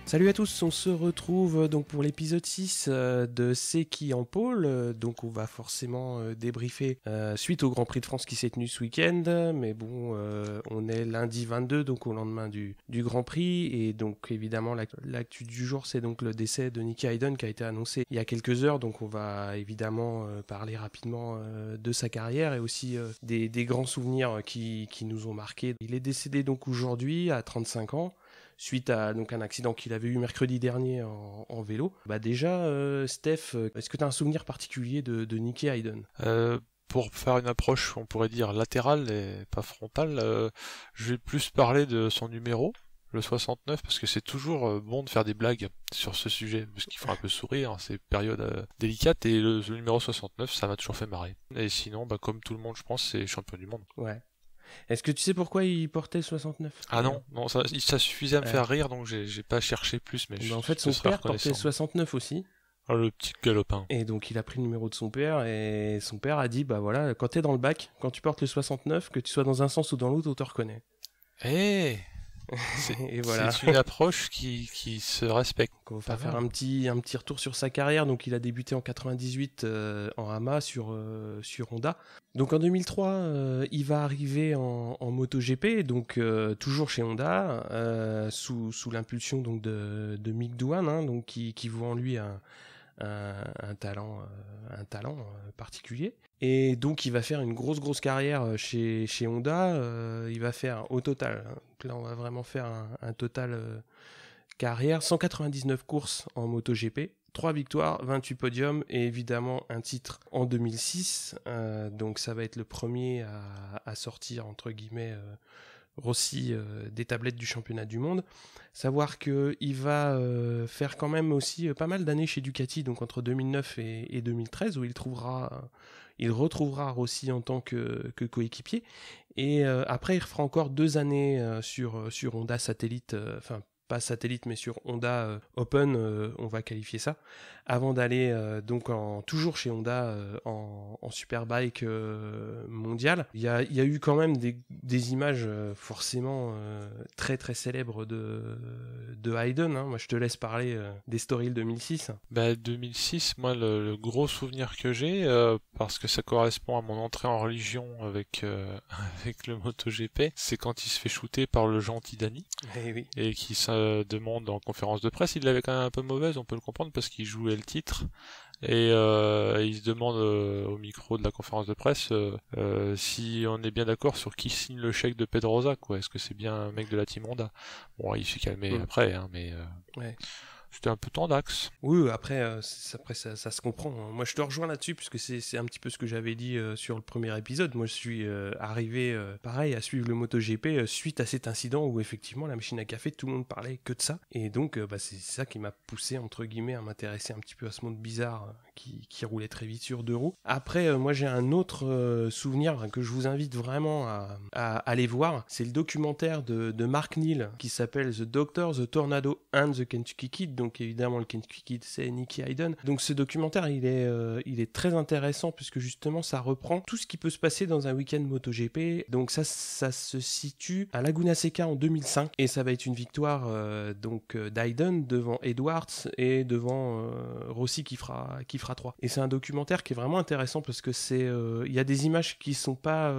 Salut à tous, on se retrouve donc pour l'épisode 6 de C'est qui en pôle. Donc on va forcément débriefer suite au Grand Prix de France qui s'est tenu ce week-end. Mais bon, on est lundi 22, donc au lendemain du Grand Prix. Et donc évidemment, l'actu du jour, c'est donc le décès de Nicky Hayden qui a été annoncé il y a quelques heures. Donc on va évidemment parler rapidement de sa carrière et aussi des grands souvenirs qui nous ont marqués. Il est décédé donc aujourd'hui à 35 ans. Suite à donc un accident qu'il avait eu mercredi dernier en vélo. Bah déjà, Steph, est-ce que tu as un souvenir particulier de Nicky Hayden? Pour faire une approche, on pourrait dire latérale et pas frontale, je vais plus parler de son numéro, le 69, parce que c'est toujours bon de faire des blagues sur ce sujet, parce qu'il faut un peu sourire, hein, c'est période délicate, et le numéro 69, ça m'a toujours fait marrer. Et sinon, bah, comme tout le monde, je pense, c'est champion du monde. Ouais. Est-ce que tu sais pourquoi il portait le 69 Ah d'ailleurs? non, ça suffisait à me Ouais. faire rire, donc j'ai pas cherché plus, mais Bah, en fait, ce son serait père portait le reconnaissant. 69 aussi. Ah, le petit galopin. Et donc il a pris le numéro de son père et son père a dit bah voilà, quand t'es dans le bac, quand tu portes le 69, que tu sois dans un sens ou dans l'autre, on te reconnaît. Eh, c'est Et voilà. c'est une approche qui se respecte. Donc on Pas va faire mal. un petit retour sur sa carrière. Donc il a débuté en 98 en Hama sur Honda. Donc en 2003, il va arriver en MotoGP, donc toujours chez Honda, sous l'impulsion donc de Mick Doohan, hein, donc qui voit en lui un talent, particulier. Et donc il va faire une grosse carrière chez Honda. Il va faire au total, hein, donc là on va vraiment faire un total carrière, 199 courses en MotoGP, 3 victoires, 28 podiums et évidemment un titre en 2006. Donc ça va être le premier à sortir entre guillemets Rossi des tablettes du championnat du monde. Savoir qu'il va faire quand même aussi pas mal d'années chez Ducati, donc entre 2009 et 2013, où il retrouvera Rossi en tant que coéquipier. Et après, il refera encore 2 années sur Honda Satellite, enfin pas satellite mais sur Honda Open, on va qualifier ça, avant d'aller donc toujours chez Honda en Superbike mondial. Il y a eu quand même des images forcément très très célèbres de Hayden, hein. Moi je te laisse parler d'Estoril 2006. Bah 2006, moi le gros souvenir que j'ai, parce que ça correspond à mon entrée en religion avec avec le MotoGP, c'est quand il se fait shooter par le gentil Danny Eh oui. et qui se demande en conférence de presse, il l'avait quand même un peu mauvaise, on peut le comprendre parce qu'il jouait le titre. Et il se demande au micro de la conférence de presse si on est bien d'accord sur qui signe le chèque de Pedrosa, quoi. Est-ce que c'est bien un mec de la team Honda? Bon, il s'est calmé après, hein, mais Ouais. c'était un peu tendax. Oui, après, ça se comprend, hein. Moi, je te rejoins là-dessus, puisque c'est un petit peu ce que j'avais dit sur le premier épisode. Moi, je suis arrivé, pareil, à suivre le MotoGP suite à cet incident où, effectivement, la machine à café, tout le monde parlait que de ça. Et donc, bah, c'est ça qui m'a poussé, entre guillemets, à m'intéresser un petit peu à ce monde bizarre qui roulait très vite sur deux roues. Après, moi, j'ai un autre souvenir que je vous invite vraiment à aller voir. C'est le documentaire de Mark Neal qui s'appelle The Doctor, The Tornado and the Kentucky Kid. Donc évidemment le Kentucky Kid c'est Nicky Hayden. Donc ce documentaire il est très intéressant puisque justement ça reprend tout ce qui peut se passer dans un week-end MotoGP. Donc ça se situe à Laguna Seca en 2005 et ça va être une victoire d'Hayden devant Edwards et devant Rossi qui fera 3. Et c'est un documentaire qui est vraiment intéressant parce que il y a des images qui sont pas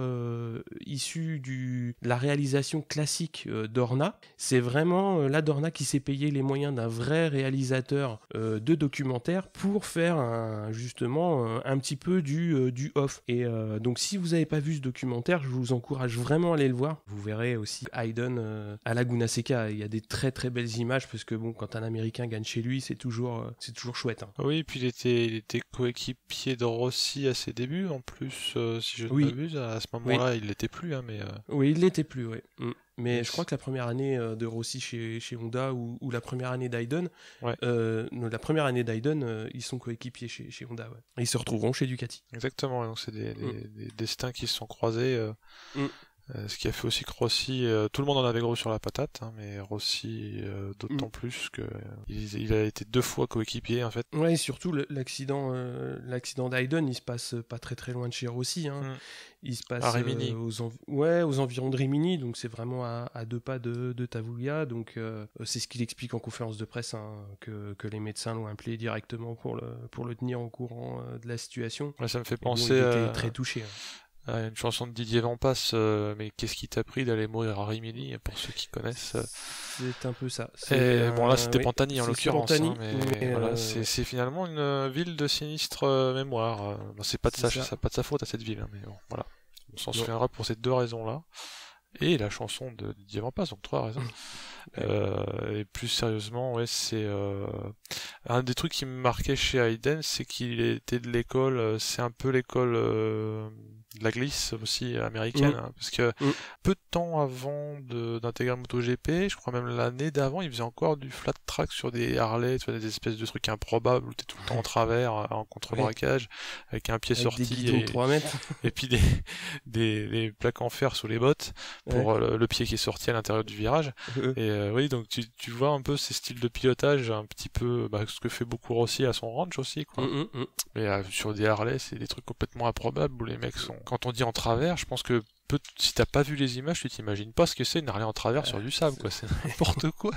issues de la réalisation classique d'Orna. C'est vraiment la Dorna qui s'est payé les moyens d'un vrai réalisateur de documentaire pour faire justement un petit peu du off. Et donc si vous n'avez pas vu ce documentaire, je vous encourage vraiment à aller le voir. Vous verrez aussi Hayden à Laguna Seca. Il y a des très très belles images parce que bon, quand un Américain gagne chez lui, c'est toujours chouette, hein. Oui, puis il était coéquipier de Rossi à ses débuts, en plus, si je ne Oui, m'abuse, à ce oui, moment-là, il l'était plus, hein, mais oui, il l'était plus, oui. Mais mais je crois que la première année de Rossi chez Honda ou la première année d'Hayden, ouais, non, la première année d'Hayden, ils sont coéquipiers chez Honda. Ouais. Et ils se retrouveront chez Ducati. exactement. Donc c'est Mm. des destins qui se sont croisés. Mm. Ce qui a fait aussi que Rossi, tout le monde en avait gros sur la patate, hein, mais Rossi d'autant plus que il a été 2 fois coéquipier en fait. Ouais, et surtout l'accident d'Hayden, il se passe pas très très loin de chez Rossi. Hein. Il se passe à Rimini. aux environs de Rimini, donc c'est vraiment à 2 pas de Tavuglia. Donc c'est ce qu'il explique en conférence de presse, hein, que les médecins l'ont appelé directement pour le tenir au courant de la situation. Ouais, ça me fait penser. penser Il était très touché. Hein. Une chanson de Didier Vampas, mais qu'est-ce qui t'a pris d'aller mourir à Rimini, pour ceux qui connaissent. C'est un peu ça. Et bon là c'était oui, Pantani en l'occurrence, Pantani, hein, mais voilà, c'est finalement une ville de sinistre mémoire. C'est pas de sa faute à cette ville, hein, mais bon, voilà. On s'en souviendra pour ces 2 raisons-là. Et la chanson de Didier Vampas, donc 3 raisons. Et plus sérieusement, ouais, c'est un des trucs qui me marquait chez Hayden, c'est qu'il était de l'école, c'est un peu l'école de la glisse aussi américaine, hein, parce que peu de temps avant d'intégrer MotoGP, je crois même l'année d'avant, il faisait encore du flat track sur des Harley, tu vois, des espèces de trucs improbables où t'es tout le temps en travers, en contre-braquage, avec un pied sorti des guidons de 3 mètres. et puis des plaques en fer sous les bottes pour le pied qui est sorti à l'intérieur du virage. Et oui, donc tu vois un peu ces styles de pilotage, un petit peu ce que fait beaucoup Rossi à son ranch aussi, quoi. Mais sur des Harley, c'est des trucs complètement improbables où les mecs sont... Quand on dit en travers, je pense que si t'as pas vu les images, tu t'imagines pas ce que c'est une Harley en travers sur du sable, quoi. C'est n'importe quoi.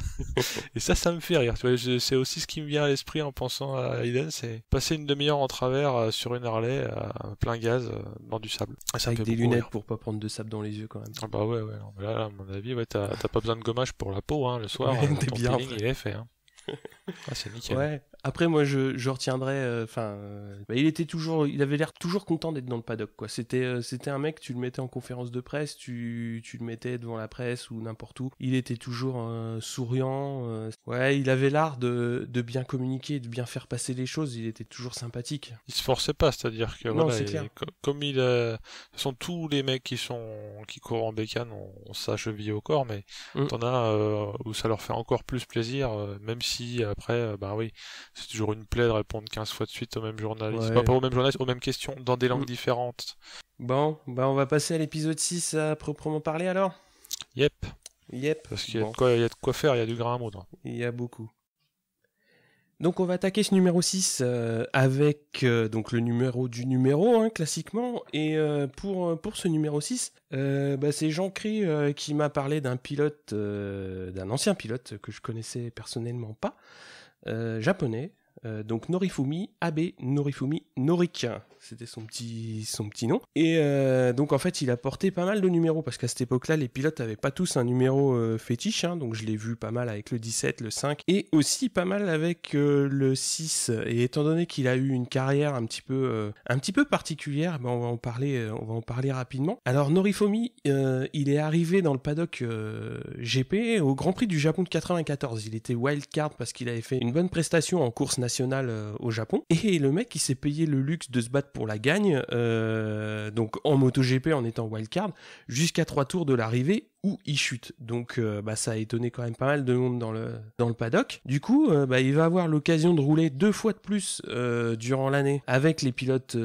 Et ça me fait rire. Tu vois, c'est aussi ce qui me vient à l'esprit en pensant à Hayden, c'est passer une demi-heure en travers sur une Harley à plein gaz dans du sable. Ça avec des lunettes pour pas prendre de sable dans les yeux quand même. Ah bah ouais. Non, mais là, à mon avis, t'as pas besoin de gommage pour la peau, hein, le soir. Ton bien peeling, il est fait. Hein. C'est nickel. Ouais. Après, moi, je retiendrai. Il avait l'air toujours content d'être dans le paddock, quoi. C'était un mec, tu le mettais en conférence de presse, tu le mettais devant la presse ou n'importe où. Il était toujours souriant. Ouais, il avait l'art de bien communiquer, de bien faire passer les choses. Il était toujours sympathique. Il se forçait pas, c'est-à-dire que non, voilà, c'est clair. Comme ce sont tous les mecs qui courent en bécane, on sa cheville au corps, mais t'en as où ça leur fait encore plus plaisir, même si après, oui. C'est toujours une plaie de répondre 15 fois de suite au même journaliste. Ouais. Pas aux mêmes journalistes, aux mêmes questions, dans des langues différentes. Bon, on va passer à l'épisode 6 à proprement parler alors. Yep. Parce qu'il y a de quoi faire, il y a du grain à moudre. Il y a beaucoup. Donc on va attaquer ce numéro 6 avec donc le numéro du numéro, hein, classiquement. Et pour ce numéro 6, c'est Jean Cry qui m'a parlé d'un pilote, d'un ancien pilote que je connaissais personnellement pas, japonais, donc Abe Norifumi Norik, c'était son petit nom. Et donc en fait il a porté pas mal de numéros, parce qu'à cette époque-là les pilotes avaient pas tous un numéro fétiche, hein, donc je l'ai vu pas mal avec le 17, le 5, et aussi pas mal avec le 6. Et étant donné qu'il a eu une carrière un petit peu particulière, on va en parler rapidement. Alors Norifumi, il est arrivé dans le paddock GP au Grand Prix du Japon de 94. Il était wildcard parce qu'il avait fait une bonne prestation en course nationale au Japon, et le mec il s'est payé le luxe de se battre pour la gagne, donc en MotoGP en étant wildcard, jusqu'à 3 tours de l'arrivée où il chute. Donc ça a étonné quand même pas mal de monde dans le paddock. Du coup, il va avoir l'occasion de rouler 2 fois de plus durant l'année avec les pilotes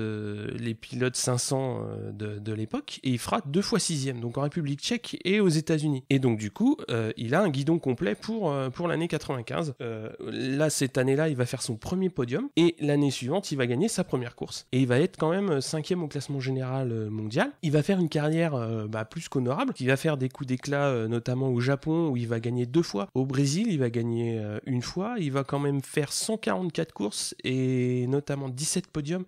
500 de l'époque, et il fera 2 fois 6ème, donc en République tchèque et aux États-Unis. Et donc du coup, il a un guidon complet pour l'année 95. Là, cette année-là, il va faire son premier podium, et l'année suivante, il va gagner sa première course. Et il va être quand même 5ème au classement général mondial. Il va faire une carrière plus qu'honorable. Il va faire des coups d'éclat, notamment au Japon, où il va gagner 2 fois. Au Brésil, il va gagner 1 fois. Il va quand même faire 144 courses, et notamment 17 podiums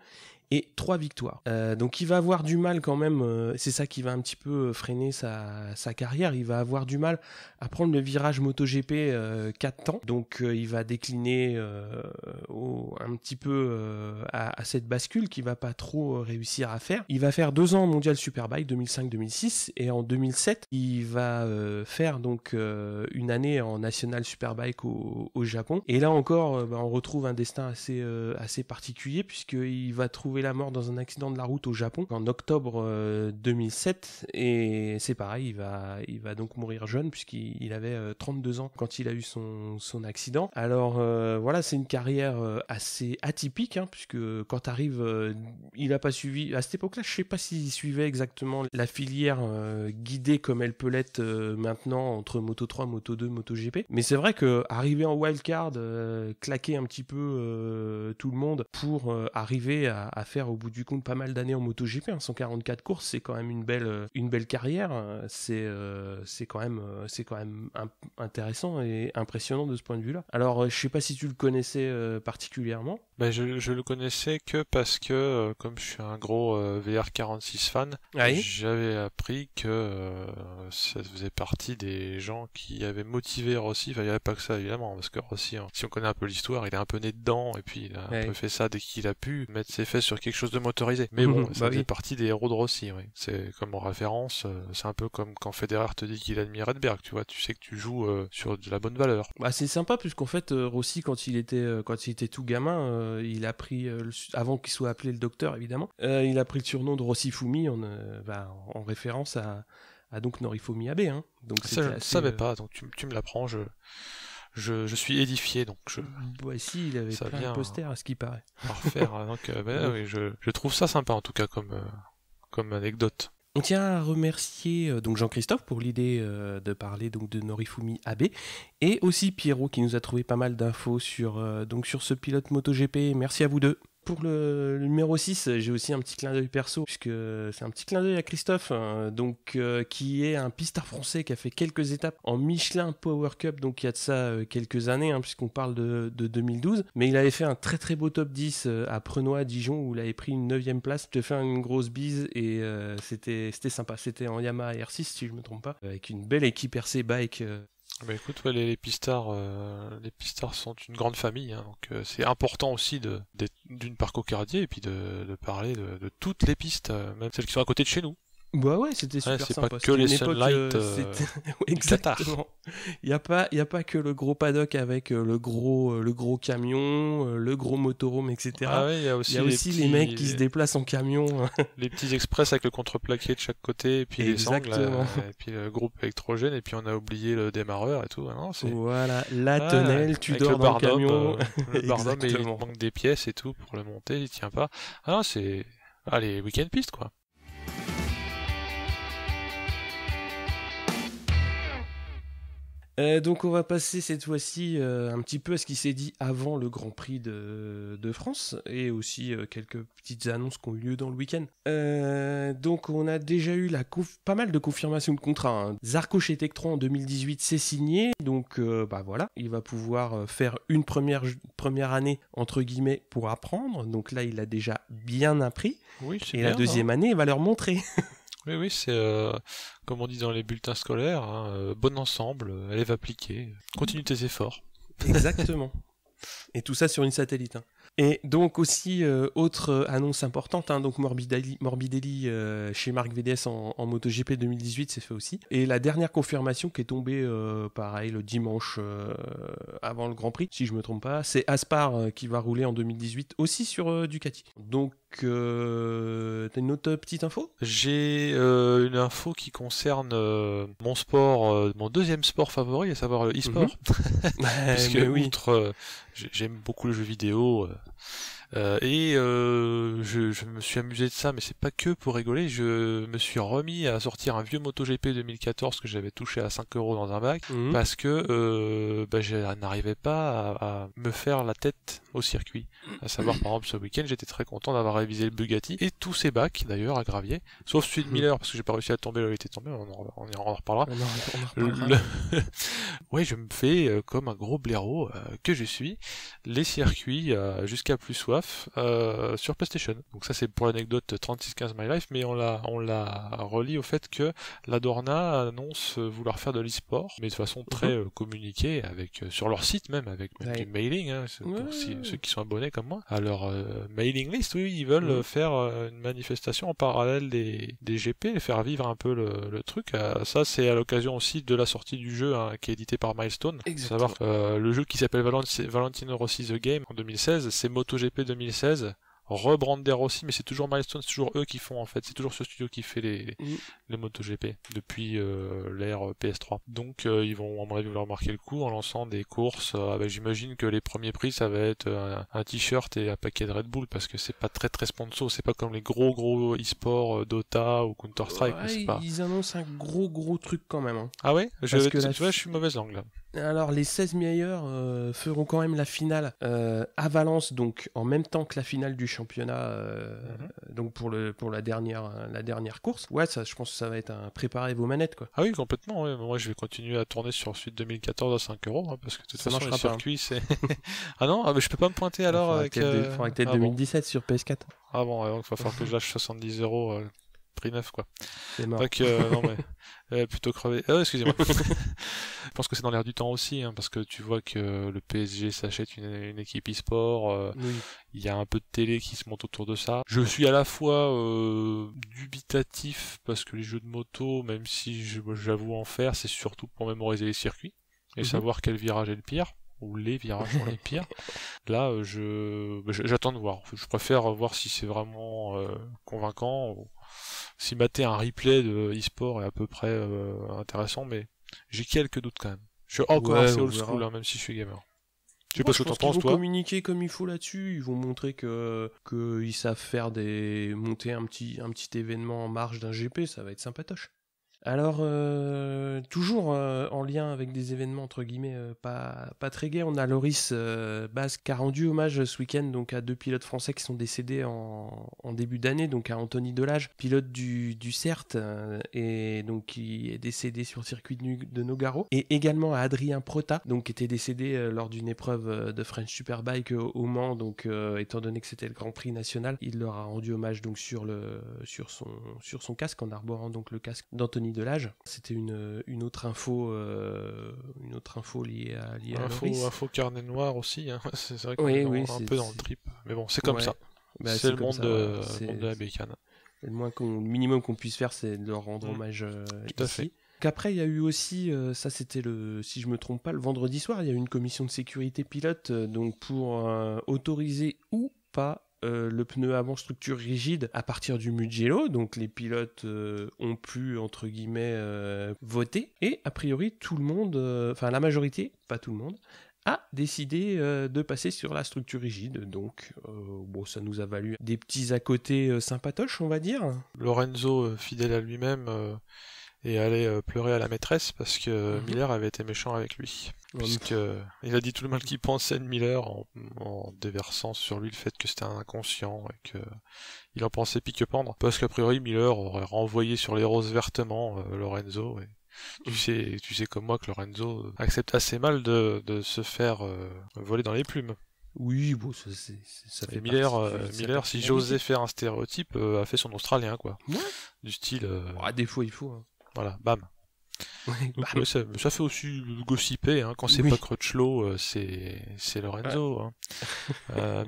et 3 victoires. Donc il va avoir du mal quand même, c'est ça qui va un petit peu freiner sa carrière. Il va avoir du mal à prendre le virage MotoGP 4 temps. Donc il va décliner un petit peu à cette bascule qu'il va pas trop réussir à faire. Il va faire 2 ans en Mondial Superbike, 2005-2006, et en 2007, il va faire donc une année en National Superbike au Japon. Et là encore, on retrouve un destin assez particulier, puisqu'il va trouver trouvé la mort dans un accident de la route au Japon en octobre 2007, et c'est pareil, il va donc mourir jeune puisqu'il avait 32 ans quand il a eu son accident. Alors voilà, c'est une carrière assez atypique, hein, puisque quand t'arrives, il a pas suivi, à cette époque-là, je sais pas s'il suivait exactement la filière guidée comme elle peut l'être maintenant entre Moto3, Moto2, MotoGP, mais c'est vrai que arriver en wildcard, claquer un petit peu tout le monde pour arriver à faire au bout du compte pas mal d'années en MotoGP, hein, 144 courses, c'est quand même une belle carrière, c'est quand même intéressant et impressionnant de ce point de vue-là. Alors je sais pas si tu le connaissais particulièrement. Ben, je le connaissais que parce que, comme je suis un gros VR46 fan, j'avais appris que ça faisait partie des gens qui avaient motivé Rossi. Enfin, il n'y avait pas que ça, évidemment, parce que Rossi, hein, si on connaît un peu l'histoire, il est un peu né dedans, et puis il a un peu fait ça dès qu'il a pu mettre ses fesses sur quelque chose de motorisé. Mais bon, ça faisait partie des héros de Rossi, oui. C'est comme en référence, c'est un peu comme quand Federer te dit qu'il admire Edberg, tu vois, tu sais que tu joues sur de la bonne valeur. Bah, c'est sympa, puisqu'en fait, Rossi, quand il était tout gamin, il a pris, avant qu'il soit appelé le docteur évidemment, il a pris le surnom de Rossi Fumi en référence à donc Norifumi Abe. Hein. Donc ça, je ne savais pas, donc tu me l'apprends, je suis édifié, donc si, il avait plein de posters à ce qui paraît. Refaire, donc oui, je trouve ça sympa en tout cas comme anecdote. On tient à remercier donc Jean-Christophe pour l'idée de parler donc de Norifumi Abe, et aussi Pierrot qui nous a trouvé pas mal d'infos sur ce pilote MotoGP. Merci à vous deux. Pour le numéro 6, j'ai aussi un petit clin d'œil perso, puisque c'est un petit clin d'œil à Christophe, qui est un pistard français qui a fait quelques étapes en Michelin Power Cup, donc il y a de ça quelques années, hein, puisqu'on parle de 2012. Mais il avait fait un très très beau top 10 à Prenois, à Dijon, où il avait pris une 9ème place. Je te fais une grosse bise, et c'était sympa. C'était en Yamaha R6, si je me trompe pas, avec une belle équipe RC Bike. Bah écoute, ouais, les pistards sont une grande famille, hein, donc c'est important aussi d'une part cocardier et puis de parler de toutes les pistes, même celles qui sont à côté de chez nous. Bah ouais, c'était super c'est sympa. pas que les Sunlight, exactement. Il y a pas que le gros paddock avec le gros camion, le gros motorhome, etc. Ah ouais, il y a aussi les mecs qui se déplacent en camion. Les petits express avec le contre-plaqué de chaque côté, et puis les sangles, et puis le groupe électrogène, et puis on a oublié le démarreur et tout. Non, voilà, la tonnelle, tu dors dans le camion. Le barnum, il manque des pièces et tout pour le monter, il tient pas. Ah non, c'est les week-end pistes quoi. Donc on va passer cette fois-ci un petit peu à ce qui s'est dit avant le Grand Prix de France, et aussi quelques petites annonces qui ont eu lieu dans le week-end. Donc on a déjà eu pas mal de confirmations de contrats. Hein. Zarco chez Tektron en 2018 c'est signé, donc voilà, il va pouvoir faire une première année entre guillemets pour apprendre, donc là il a déjà bien appris, et bien, la deuxième année il va leur montrer. Oui, c'est comme on dit dans les bulletins scolaires, hein, bon ensemble, élève appliqué, continue tes efforts. Exactement. Et tout ça sur une satellite. Hein. Et donc aussi, autre annonce importante, hein, donc Morbidelli chez Marc VDS en MotoGP 2018, c'est fait aussi. Et la dernière confirmation qui est tombée, pareil, le dimanche avant le Grand Prix, si je me trompe pas, c'est Aspar qui va rouler en 2018 aussi sur Ducati. Donc, t'as une autre petite info ? J'ai une info qui concerne mon sport, mon deuxième sport favori, à savoir le e-sport. Puisque outre, j'aime beaucoup le jeu vidéo. Et je me suis amusé de ça, mais c'est pas que pour rigoler. Je me suis remis à sortir un vieux MotoGP 2014 que j'avais touché à 5 € dans un bac, parce que je n'arrivais pas à me faire la tête au circuit. À savoir, par exemple, ce week-end, j'étais très content d'avoir révisé le Bugatti et tous ses bacs d'ailleurs à gravier, sauf celui de Miller parce que j'ai pas réussi à tomber là où il était tombé. On en reparlera. Ouais, je me fais comme un gros blaireau que je suis les circuits jusqu'à plus soif sur PlayStation. Donc ça c'est pour l'anecdote 3615 My Life, mais on l'a relie au fait que la Dorna annonce vouloir faire de l'e-sport, mais de façon très communiquée, avec sur leur site même, avec du mailing, hein, pour ceux qui sont abonnés comme moi, à leur mailing list, oui, ils veulent faire une manifestation en parallèle des GP, et faire vivre un peu le truc. Ça c'est à l'occasion aussi de la sortie du jeu, hein, qui est édité par Milestone. Savoir le jeu qui s'appelle Valentino Rossi The Game en 2016, c'est MotoGP 2016 rebrander aussi, mais c'est toujours Milestone, c'est toujours eux qui font en fait, c'est toujours ce studio qui fait les MotoGP depuis l'ère PS3. Donc ils vont à mon avis vouloir marquer le coup en lançant des courses. J'imagine que les premiers prix ça va être un t-shirt et un paquet de Red Bull parce que c'est pas très sponsor, c'est pas comme les gros e-sport Dota ou Counter Strike. Ouais, pas... Ils annoncent un gros truc quand même. Hein. Ah ouais, tu vois, je suis mauvaise langue là. Alors les 16 meilleurs feront quand même la finale à Valence, donc en même temps que la finale du championnat, donc pour la dernière course. Ouais, ça, je pense que ça va être un préparez vos manettes quoi. Ah oui, complètement. Ouais. Moi, je vais continuer à tourner sur Suite 2014 à 5€, hein, parce que de toute façon, les circuits, c'est. Ah non, mais je peux pas me pointer alors avec. Il faudra peut-être 2017 sur PS4. Ah bon, donc il va falloir que je lâche 70€. Prix neuf quoi. C'est mort. Donc, non mais plutôt crevé. Excusez-moi. Je pense que c'est dans l'air du temps aussi, hein, parce que tu vois que le PSG s'achète une équipe e-sport. Oui. Il y a un peu de télé qui se monte autour de ça. Je suis à la fois dubitatif parce que les jeux de moto, même si j'avoue en faire, c'est surtout pour mémoriser les circuits et savoir quel virage est le pire. Ou les virages sont les pires. Là, j'attends de voir. Je préfère voir si c'est vraiment convaincant. Si mater un replay de e-sport est à peu près intéressant, mais j'ai quelques doutes quand même. Je suis encore assez old school, hein, même si je suis gamer. Je sais pas ce que t'en penses, toi. Ils vont communiquer comme il faut là-dessus. Ils vont montrer que ils savent faire monter un petit événement en marge d'un GP. Ça va être sympatoche. Alors, toujours en lien avec des événements entre guillemets pas très gais, on a Loris Basque qui a rendu hommage ce week-end donc à deux pilotes français qui sont décédés en début d'année, donc à Anthony Delage, pilote du CERT et donc qui est décédé sur le circuit de Nogaro, et également à Adrien Prota, donc qui était décédé lors d'une épreuve de French Superbike au Mans, donc étant donné que c'était le Grand Prix national, il leur a rendu hommage donc sur son casque en arborant donc le casque d'Anthony Delage. C'était une autre info liée à Loris. Info carnet noir aussi, hein. C'est vrai qu'on est un peu dans le trip, mais bon, c'est comme ça. Bah, c'est le monde de la bécane. Le minimum qu'on puisse faire, c'est de leur rendre hommage tout à fait. Qu'après, il y a eu aussi, ça c'était si je me trompe pas, le vendredi soir, il y a eu une commission de sécurité pilote donc pour autoriser ou pas le pneu avant structure rigide à partir du Mugello, donc les pilotes ont pu entre guillemets voter, et a priori tout le monde, enfin la majorité, pas tout le monde, a décidé de passer sur la structure rigide, donc ça nous a valu des petits à côté sympatoches, on va dire. Lorenzo, fidèle à lui-même, est allé pleurer à la maîtresse parce que Miller avait été méchant avec lui. Il a dit tout le mal qu'il pensait de Miller en déversant sur lui le fait que c'était un inconscient et que il en pensait pique-pendre, parce qu'a priori Miller aurait renvoyé sur les roses vertement Lorenzo, et tu sais comme moi que Lorenzo accepte assez mal de se faire voler dans les plumes. Oui, bon, ça fait Miller, si j'osais faire un stéréotype, a fait son australien, quoi. Ouais. Du style... des fois, il faut. Hein. Voilà, bam. Donc, ouais, ça fait aussi gossiper, hein. Quand c'est pas Crutchlow, c'est Lorenzo. Hein.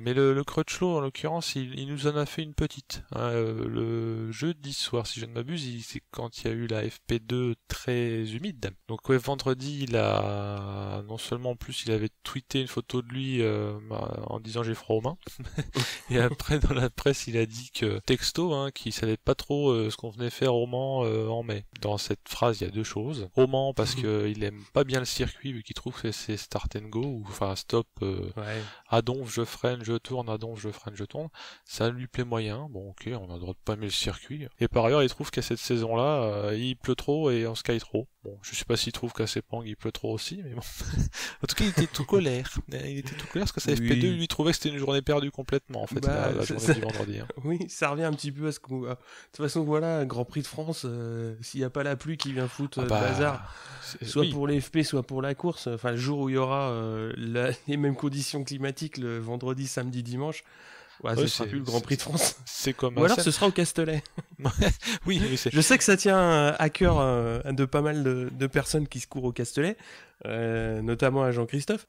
Mais le Crutchlow, en l'occurrence, il nous en a fait une petite. Hein. Le jeudi soir, si je ne m'abuse, c'est quand il y a eu la FP2 très humide. Donc ouais, vendredi, non seulement en plus, il avait tweeté une photo de lui en disant j'ai froid aux mains. Et après, dans la presse, il a dit que texto, hein, qu'il savait pas trop ce qu'on venait faire au Mans en mai. Dans cette phrase, il y a deux choses. Au Mans, parce qu'il aime pas bien le circuit, vu qu'il trouve que c'est start and go, ou enfin stop, à donf, je freine, je tourne, à donf, je freine, je tourne. Ça lui plaît moyen. Bon, ok, on a le droit de pas aimer le circuit. Et par ailleurs, il trouve qu'à cette saison-là, il pleut trop et on sky trop. Bon, je sais pas s'il trouve qu'à Sepang il pleut trop aussi, mais bon. En tout cas, il était tout colère. Il était tout colère parce que sa FP2 lui trouvait que c'était une journée perdue complètement, en fait, la journée du vendredi. Hein. Oui, ça revient un petit peu à ce qu'on... De toute façon, voilà, Grand Prix de France, s'il n'y a pas la pluie qui vient foutre le bazar, soit pour les FP, soit pour la course, enfin, le jour où il y aura les mêmes conditions climatiques, le vendredi, samedi, dimanche, ce sera plus le Grand Prix de France. C'est comme Ou alors ce sera au Castellet. Oui, mais je sais que ça tient à cœur de pas mal de personnes qui se courent au Castellet, notamment à Jean-Christophe,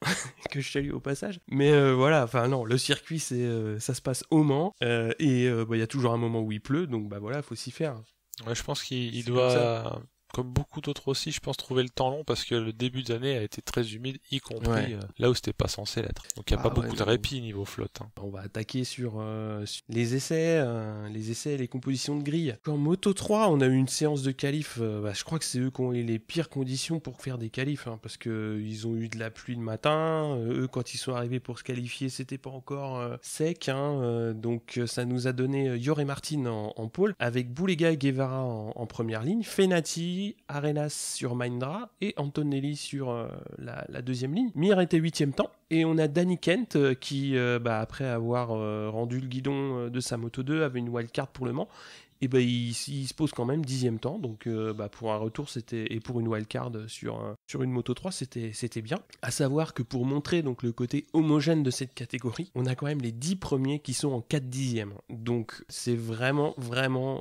que je salue au passage. Mais voilà, enfin non, le circuit, ça se passe au Mans, et il y a toujours un moment où il pleut, donc voilà, faut s'y faire. Ouais, je pense qu'il doit... comme beaucoup d'autres aussi, je pense trouver le temps long parce que le début d'année a été très humide, y compris là où c'était pas censé l'être. Donc il n'y a pas beaucoup de répit niveau flotte. Hein. On va attaquer sur les essais, et les compositions de grille. En Moto 3, on a eu une séance de qualif. Je crois que c'est eux qui ont eu les pires conditions pour faire des qualifs, hein, parce que ils ont eu de la pluie le matin. Eux, quand ils sont arrivés pour se qualifier, c'était pas encore sec. Hein, donc ça nous a donné Jorge Martin en pôle, avec Boulega et Guevara en première ligne, Fenati, Arenas sur Mahindra et Antonelli sur la deuxième ligne. Mir était 8e temps. Et on a Danny Kent qui, après avoir rendu le guidon de sa Moto 2, avait une wildcard pour le Mans. Et il se pose quand même 10e temps. Donc pour un retour, et pour une wildcard sur une Moto 3, c'était bien. À savoir que pour montrer donc le côté homogène de cette catégorie, on a quand même les 10 premiers qui sont en 4 dixièmes. Donc c'est vraiment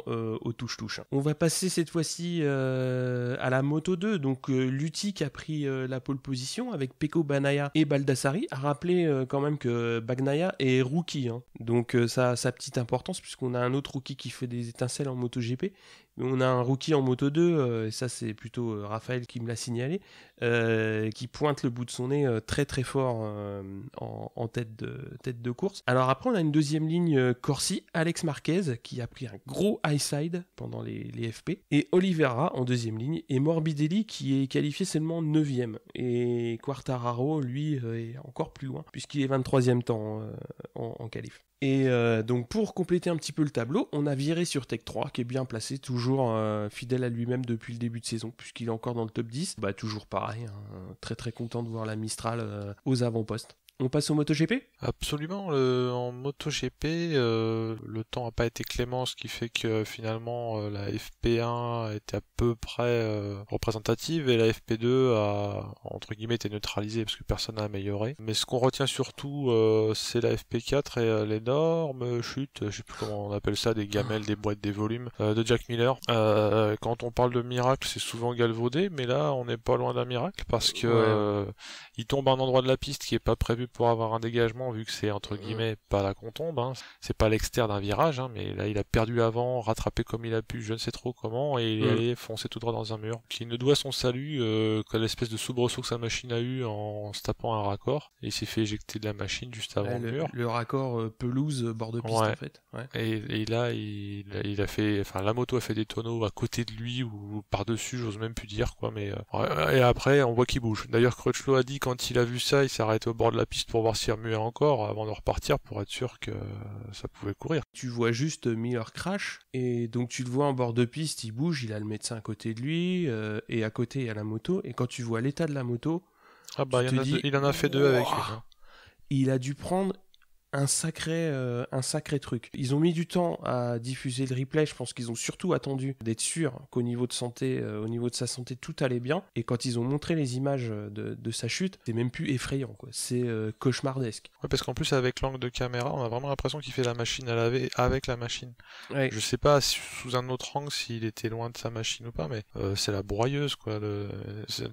au touche-touche. On va passer cette fois-ci à la Moto 2. Donc Lutti qui a pris la pole position avec Pecco Bagnaia et Baldassari. A rappelé quand même que Bagnaia est rookie. Hein. Donc ça a sa petite importance puisqu'on a un autre rookie qui fait des étincelles en MotoGP. On a un rookie en Moto 2, et ça c'est plutôt Raphaël qui me l'a signalé, qui pointe le bout de son nez très très fort en tête de course. Alors après on a une deuxième ligne Corsi, Alex Marquez qui a pris un gros high side pendant les FP, et Oliveira en deuxième ligne, et Morbidelli qui est qualifié seulement 9e, et Quartararo lui est encore plus loin puisqu'il est 23e temps en qualif. Et donc pour compléter un petit peu le tableau, on a viré sur Tech 3 qui est bien placé, toujours fidèle à lui-même depuis le début de saison puisqu'il est encore dans le top 10. Toujours pareil, hein, très très content de voir la Mistral aux avant-postes. On passe au MotoGP ? Absolument, en MotoGP, le temps n'a pas été clément, ce qui fait que finalement la FP1 était à peu près représentative et la FP2 a entre guillemets été neutralisée parce que personne n'a amélioré. Mais ce qu'on retient surtout, c'est la FP4 et l'énorme chute, je sais plus comment on appelle ça, des gamelles, des boîtes, des volumes, de Jack Miller. Quand on parle de miracle, c'est souvent galvaudé, mais là on n'est pas loin d'un miracle parce que il tombe à un endroit de la piste qui est pas prévu pour avoir un dégagement vu que c'est entre guillemets pas là qu'on tombe, hein. C'est pas l'externe d'un virage, hein, mais là il a perdu avant, rattrapé comme il a pu, je ne sais trop comment, et il est allé foncer tout droit dans un mur. Qui ne doit son salut qu'à l'espèce de soubresaut que sa machine a eu en se tapant un raccord, et il s'est fait éjecter de la machine juste avant le mur. Le raccord pelouse bord de piste en fait. Ouais. Et là il a fait, enfin la moto a fait des tonneaux à côté de lui ou par dessus, j'ose même plus dire quoi, mais et après on voit qu'il bouge. D'ailleurs Crutchlow a dit quand il a vu ça, il s'est arrêté au bord de la piste pour voir s'il remuait encore avant de repartir pour être sûr que ça pouvait courir. Tu vois juste Miller crash et donc tu le vois en bord de piste, il bouge, il a le médecin à côté de lui et à côté il y a la moto, et quand tu vois l'état de la moto, il en a fait deux avec lui. Hein. Il a dû prendre un sacré truc. Ils ont mis du temps à diffuser le replay, je pense qu'ils ont surtout attendu d'être sûrs qu'au niveau de santé, au niveau de sa santé, tout allait bien, et quand ils ont montré les images de sa chute, c'est même plus effrayant, quoi. C'est cauchemardesque. Ouais, parce qu'en plus avec l'angle de caméra, on a vraiment l'impression qu'il fait la machine à laver avec la machine. Ouais. Je sais pas sous un autre angle s'il était loin de sa machine ou pas, mais c'est la broyeuse, quoi.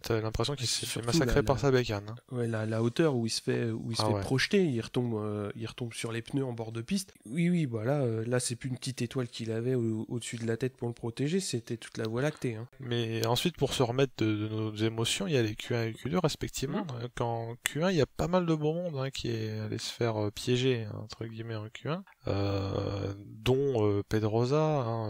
T'as l'impression qu'il s'est fait massacrer par sa bécane. Hein. Ouais, la hauteur où il se fait projeter, il retombe sur les pneus en bord de piste. Oui, voilà, là c'est plus une petite étoile qu'il avait au-dessus de la tête pour le protéger, c'était toute la Voie lactée. Hein. Mais ensuite, pour se remettre de nos émotions, il y a les Q1 et Q2 respectivement. Quand Q1, il y a pas mal de beau monde qui est allé se faire piéger, entre guillemets, en Q1, dont Pedrosa,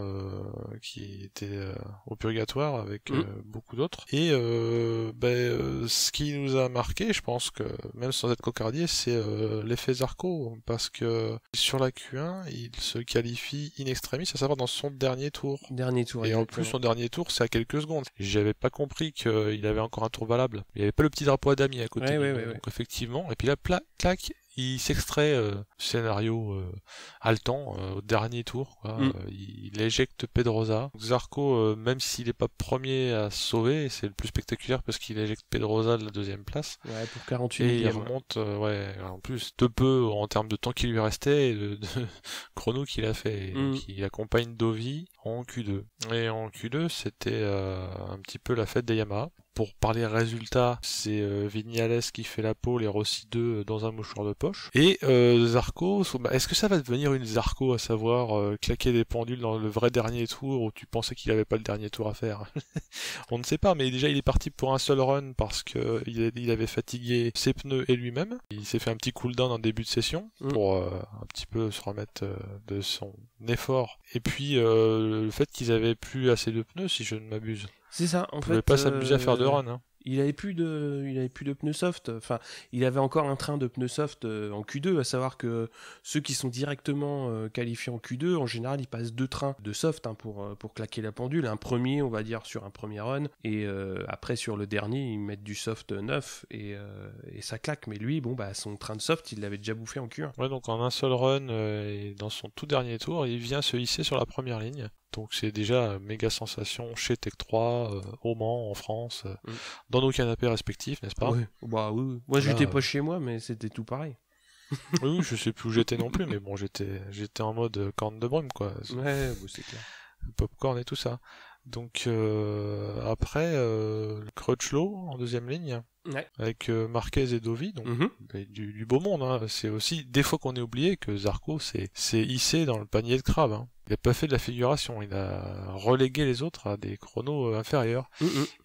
qui était au purgatoire avec beaucoup d'autres. Et ce qui nous a marqué, je pense que même sans être cocardier, c'est l'effet Zarco, parce que sur la Q1, il se qualifie in extremis, à savoir dans son dernier tour. Et exactement. En plus, son dernier tour, c'est à quelques secondes. J'avais pas compris qu'il avait encore un tour valable. Il n'y avait pas le petit drapeau à damier à côté. Donc effectivement, et puis là, clac, il s'extrait scénario haletant au dernier tour, quoi. Il éjecte Pedrosa. Zarco, même s'il n'est pas premier à sauver, c'est le plus spectaculaire parce qu'il éjecte Pedrosa de la deuxième place. Ouais, pour 48 et il remonte, en plus de peu en termes de temps qui lui restait et de chrono qu'il a fait, qui accompagne Dovi en Q2. Et en Q2, c'était un petit peu la fête des Yamaha. pour parler résultat, c'est Vignales qui fait la pole et Rossi 2 dans un mouchoir de poche. Et Zarco, est-ce que ça va devenir une Zarco, à savoir claquer des pendules dans le vrai dernier tour où tu pensais qu'il avait pas le dernier tour à faire? On ne sait pas, mais déjà il est parti pour un seul run parce que il avait fatigué ses pneus et lui-même. Il s'est fait un petit cooldown en début de session pour un petit peu se remettre de son effort. Et puis le fait qu'ils avaient plus assez de pneus, si je ne m'abuse. C'est ça, en fait. Ils pouvaient pas s'amuser à faire de run. Hein. Il avait plus de pneus soft. Enfin, il avait encore un train de pneus soft en Q2, à savoir que ceux qui sont directement qualifiés en Q2, en général, ils passent 2 trains de soft pour claquer la pendule. Un premier, on va dire, sur un premier run, et après, sur le dernier, ils mettent du soft neuf, et ça claque. Mais lui, son train de soft, il l'avait déjà bouffé en Q1. Ouais, donc en un seul run, et dans son tout dernier tour, il vient se hisser sur la première ligne. Donc c'est déjà méga sensation chez Tech 3, au Mans, en France, dans nos canapés respectifs, n'est-ce pas? Oui. Oui. Moi, j'étais pas chez moi, mais c'était tout pareil. Oui, je sais plus où j'étais non plus, mais bon, j'étais en mode corne de brume, quoi. Ouais, c'est clair. Popcorn et tout ça. Donc après, Crutchlow en deuxième ligne, avec Marquez et Dovi, donc du beau monde. Hein. C'est aussi des fois qu'on est oublié que Zarco s'est hissé dans le panier de crabe. Hein. Il n'a pas fait de la figuration, il a relégué les autres à des chronos inférieurs.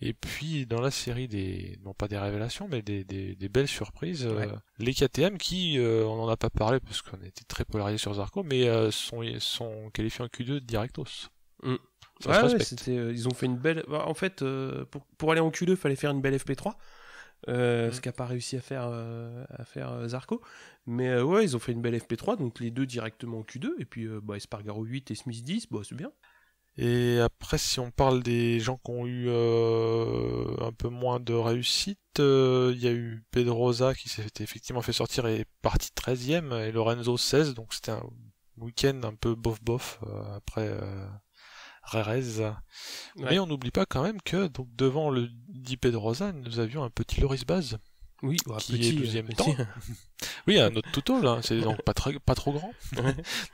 Et puis dans la série non pas des révélations, mais des belles surprises, les KTM qui, on n'en a pas parlé parce qu'on était très polarisés sur Zarco, mais sont qualifiés en Q2 directos. Ils ont fait une belle. En fait, pour aller en Q2, il fallait faire une belle FP3. Ce qu'a pas réussi à faire Zarco, mais ils ont fait une belle FP3, donc les deux directement en Q2, et puis Espargaro 8 et Smith 10, c'est bien. Et après, si on parle des gens qui ont eu un peu moins de réussite, il y a eu Pedrosa qui s'est effectivement fait sortir et est parti 13ème, et Lorenzo 16, donc c'était un week-end un peu bof après Rerez. Mais on n'oublie pas quand même que donc devant le Di Pedrosa, nous avions un petit Loris Baz. Oui, qui est 12e temps. Oui, un autre tout là, c'est donc pas trop grand.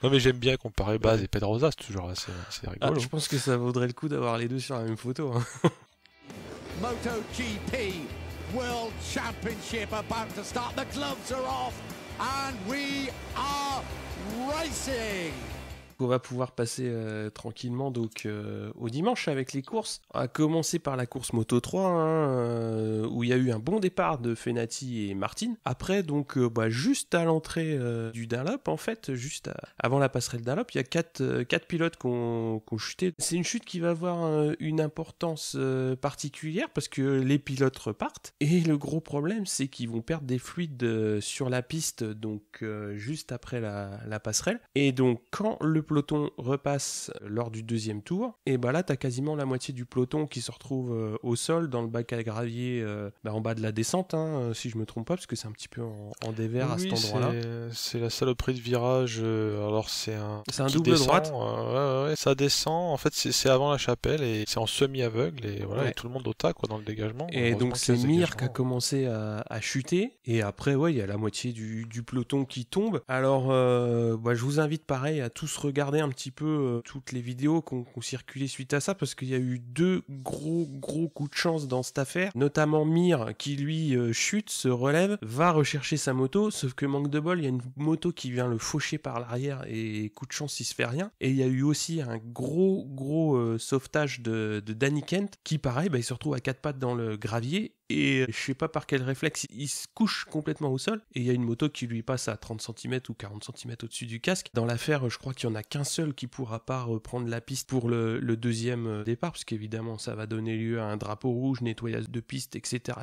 Non mais j'aime bien comparer Baz et Pedrosa, c'est toujours assez rigolo. Je pense que ça vaudrait le coup d'avoir les deux sur la même photo. Hein. MotoGP World Championship about to start. The gloves are off and we are racing. On va pouvoir passer tranquillement donc au dimanche avec les courses. On va commencer par la course Moto 3 où il y a eu un bon départ de Fenati et Martin. Après donc juste à l'entrée du Dunlop, en fait, avant la passerelle Dunlop, il y a quatre pilotes qui ont chuté. C'est une chute qui va avoir une importance particulière parce que les pilotes repartent et le gros problème c'est qu'ils vont perdre des fluides sur la piste donc juste après la passerelle. Et donc quand le peloton repasse lors du deuxième tour, et là t'as quasiment la moitié du peloton qui se retrouve au sol dans le bac à gravier en bas de la descente, si je me trompe pas, parce que c'est un petit peu en dévers à cet endroit-là. C'est la saloperie de virage, alors c'est un double droite. Ça descend, en fait c'est avant la chapelle et c'est en semi-aveugle et voilà, et tout le monde au tas dans le dégagement. Et donc c'est Mir qui a commencé à chuter, et après il y a la moitié du peloton qui tombe. Alors je vous invite pareil à tous regarder un petit peu toutes les vidéos qui ont circulé suite à ça, parce qu'il y a eu 2 gros coups de chance dans cette affaire, notamment Mir qui lui chute, se relève, va rechercher sa moto, sauf que manque de bol, il y a une moto qui vient le faucher par l'arrière et coup de chance il se fait rien. Et il y a eu aussi un gros sauvetage de Danny Kent qui pareil il se retrouve à 4 pattes dans le gravier. Et je sais pas par quel réflexe, il se couche complètement au sol, et il y a une moto qui lui passe à 30 cm ou 40 cm au-dessus du casque. Dans l'affaire, je crois qu'il y en a qu'un seul qui pourra pas reprendre la piste pour le deuxième départ, parce qu'évidemment ça va donner lieu à un drapeau rouge, nettoyage de piste, etc.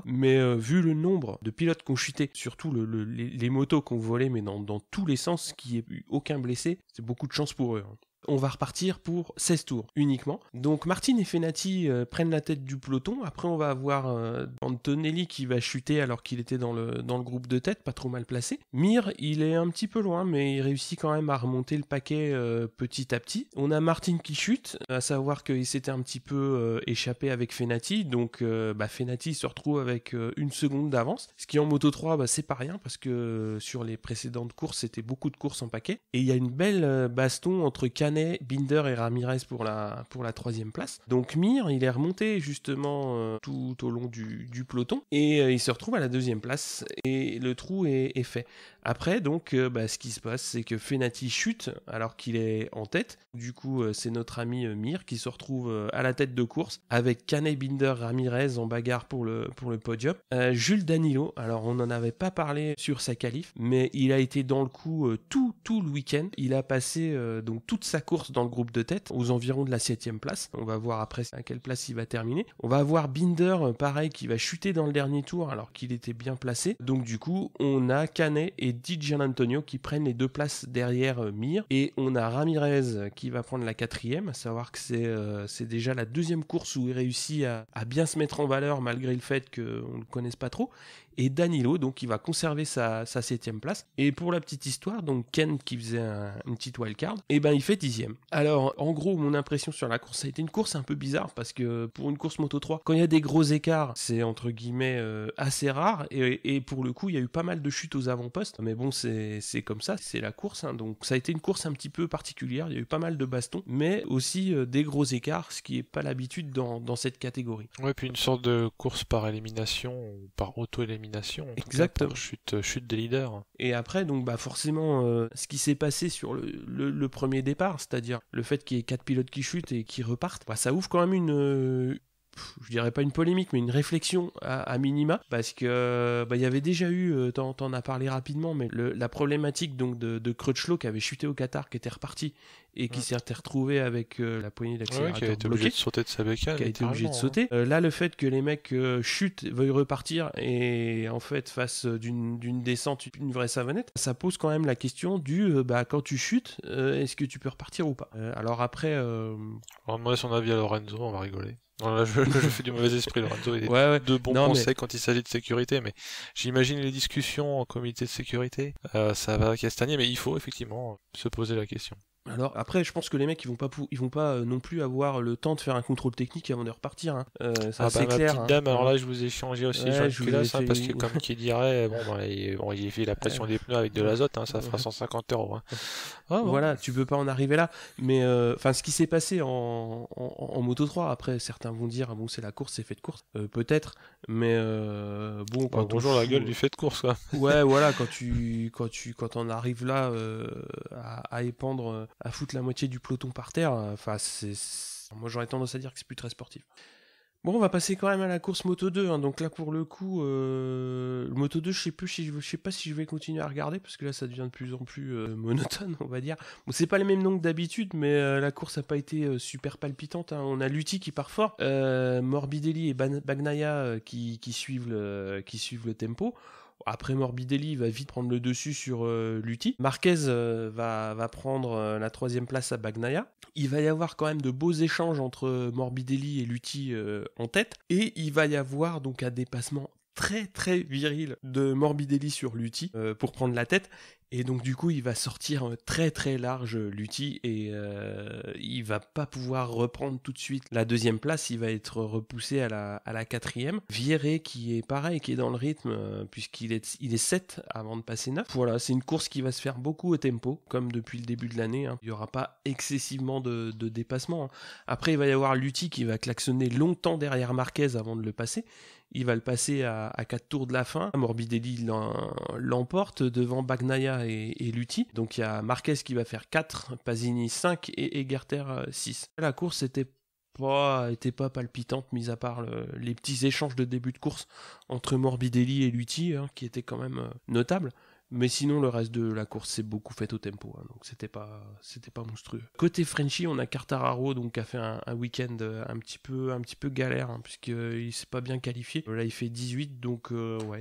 Mais vu le nombre de pilotes qui ont chuté, surtout les motos qui ont volé, mais dans tous les sens, qu'il n'y ait eu aucun blessé, c'est beaucoup de chance pour eux. On va repartir pour 16 tours uniquement. Donc Martin et Fenati prennent la tête du peloton. Après on va avoir Antonelli qui va chuter alors qu'il était dans le groupe de tête, pas trop mal placé. Mir, il est un petit peu loin, mais il réussit quand même à remonter le paquet petit à petit. On a Martin qui chute, à savoir qu'il s'était un petit peu échappé avec Fenati. Donc Fenati se retrouve avec 1 seconde d'avance. Ce qui en Moto 3, c'est pas rien, parce que sur les précédentes courses, c'était beaucoup de courses en paquet. Et il y a une belle baston entre Canet Canet, Binder et Ramirez pour la 3e place. Donc Mir, il est remonté justement tout au long du peloton et il se retrouve à la 2e place et le trou est fait. Après, donc, ce qui se passe, c'est que Fenati chute alors qu'il est en tête. Du coup, c'est notre ami Mir qui se retrouve à la tête de course avec Canet, Binder, Ramirez en bagarre pour le podium. Jules Danilo, alors on n'en avait pas parlé sur sa qualif, mais il a été dans le coup tout le week-end. Il a passé donc toute sa course dans le groupe de tête, aux environs de la 7e place. On va voir après à quelle place il va terminer. On va avoir Binder, pareil, qui va chuter dans le dernier tour alors qu'il était bien placé. Donc du coup, on a Canet et Di Gianantonio qui prennent les 2 places derrière Mir. Et on a Ramirez qui va prendre la 4e, à savoir que c'est déjà la 2e course où il réussit à bien se mettre en valeur malgré le fait qu'on ne le connaisse pas trop. Et Danilo, donc, il va conserver sa 7e place. Et pour la petite histoire, donc Ken qui faisait une petite wildcard, et ben il fait 10e. Alors, en gros, mon impression sur la course, ça a été une course un peu bizarre parce que pour une course Moto 3, quand il y a des gros écarts, c'est entre guillemets assez rare. Et pour le coup, il y a eu pas mal de chutes aux avant-postes. Mais bon, c'est comme ça, c'est la course. Hein. Donc, ça a été une course un petit peu particulière. Il y a eu pas mal de bastons, mais aussi des gros écarts, ce qui n'est pas l'habitude dans cette catégorie. Ouais, puis une sorte de course par élimination ou par auto-élimination. Exactement. Chute des leaders. Et après, donc, forcément, ce qui s'est passé sur le premier départ, c'est-à-dire le fait qu'il y ait 4 pilotes qui chutent et qui repartent, ça ouvre quand même je dirais pas une polémique, mais une réflexion à minima, parce que il y avait déjà eu, t'en as parlé rapidement, mais la problématique donc de Crutchlow qui avait chuté au Qatar, qui était reparti et qui s'est retrouvé avec la poignée d'accélérateur qui a été bloquée, obligé de sauter de sa bécane, qui a été obligé de sauter. Là, le fait que les mecs chutent, veuillent repartir et en fait face d'une descente, une vraie savonnette, ça pose quand même la question du quand tu chutes, est-ce que tu peux repartir ou pas. Alors après, on va demander son avis à Lorenzo, on va rigoler. Voilà, je fais du mauvais esprit, Lorenzo. Il ouais. de bons conseils quand il s'agit de sécurité, mais j'imagine les discussions en comité de sécurité, ça va castagner, mais il faut effectivement se poser la question. Alors après, je pense que les mecs ils vont pas non plus avoir le temps de faire un contrôle technique avant de repartir. Hein. Ça c'est clair. Petite dame, alors là je vous ai changé aussi, parce que comme qui dirait, il fait la pression des pneus avec de l'azote, hein, ça fera 150 €. Hein. Voilà, tu peux pas en arriver là. Mais ce qui s'est passé en Moto 3, après certains vont dire bon c'est la course, c'est fait de course, peut-être, mais bon. Bonjour la gueule du fait de course quoi. Ouais, voilà, quand on arrive là à épandre. À foutre la moitié du peloton par terre, moi j'aurais tendance à dire que c'est plus très sportif. Bon, on va passer quand même à la course Moto 2, hein. Donc là pour le coup, le Moto 2, je sais pas si je vais continuer à regarder, parce que là ça devient de plus en plus monotone, on va dire. Bon, c'est pas les mêmes noms que d'habitude, mais la course a pas été super palpitante, hein. On a Lutti qui part fort, Morbidelli et Bagnaia qui suivent le tempo. Après Morbidelli, il va vite prendre le dessus sur Lutti. Marquez va prendre la 3e place à Bagnaia. Il va y avoir quand même de beaux échanges entre Morbidelli et Lutti en tête. Et il va y avoir donc un dépassement très très viril de Morbidelli sur Lutti pour prendre la tête. Et donc du coup il va sortir très très large Lutti et il va pas pouvoir reprendre tout de suite la 2e place, il va être repoussé à la 4e. Vieré qui est pareil, qui est dans le rythme puisqu'il est 7 avant de passer 9. Voilà, c'est une course qui va se faire beaucoup au tempo comme depuis le début de l'année, hein. Il n'y aura pas excessivement de dépassement, hein. Après il va y avoir Lutti qui va klaxonner longtemps derrière Marquez avant de le passer. Il va le passer à 4 tours de la fin. Morbidelli l'emporte devant Bagnaia et Lutti. Donc il y a Marquez qui va faire 4, Pasini 5 et Egerter 6. La course était pas palpitante, mis à part les petits échanges de début de course entre Morbidelli et Lutti, hein, qui étaient quand même notables. Mais sinon, le reste de la course s'est beaucoup fait au tempo, hein, donc c'était pas monstrueux. Côté Frenchie, on a Quartararo donc qui a fait un week-end un petit peu galère, hein, puisqu'il s'est pas bien qualifié. Là, il fait 18, donc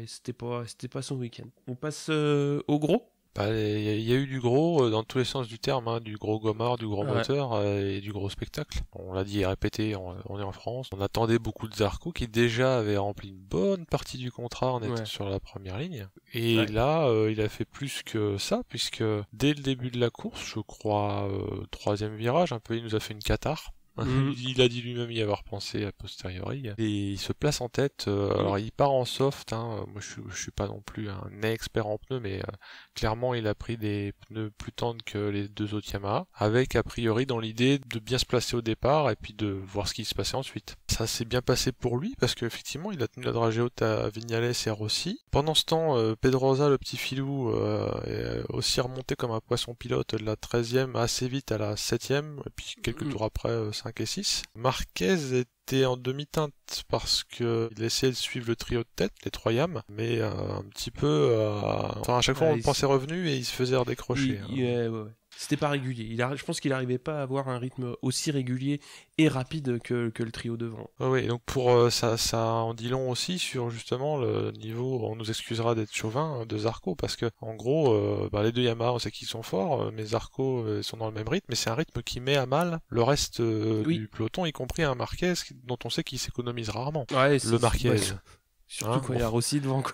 c'était pas son week-end. On passe au gros. Il y a eu du gros dans tous les sens du terme, hein, du gros gomard, du gros moteur et du gros spectacle. On l'a dit et répété, on est en France. On attendait beaucoup de Zarco qui déjà avait rempli une bonne partie du contrat en étant sur la première ligne. Et là, il a fait plus que ça, puisque dès le début de la course, je crois, 3e virage, il nous a fait une cathare. Il a dit lui-même y avoir pensé a posteriori. Et il se place en tête. Alors il part en soft. Moi je suis pas non plus un expert en pneus, mais clairement il a pris des pneus plus tendres que les deux autres Yamaha, avec a priori dans l'idée de bien se placer au départ et puis de voir ce qui se passait ensuite. Ça s'est bien passé pour lui parce qu'effectivement il a tenu la dragée haute à Vignales et Rossi. Pendant ce temps, Pedrosa, le petit filou, est aussi remonté comme un poisson pilote de la 13e assez vite à la 7e, et puis quelques tours après 5 et 6. Marquez était en demi-teinte parce que il essayait de suivre le trio de tête, les 3 Yam, mais un petit peu... Enfin, à chaque fois on le pensait revenu et il se faisait redécrocher. Ouais. C'était pas régulier. Je pense qu'il n'arrivait pas à avoir un rythme aussi régulier et rapide que le trio devant. Oui, donc pour ça en dit long aussi sur justement le niveau, on nous excusera d'être chauvin, de Zarco, parce que en gros, les deux Yamaha, on sait qu'ils sont forts, mais Zarco sont dans le même rythme, mais c'est un rythme qui met à mal le reste du peloton, y compris un Marquez, dont on sait qu'il s'économise rarement. Ouais, le Marquez. Surtout quand il y a Rossi devant, quoi.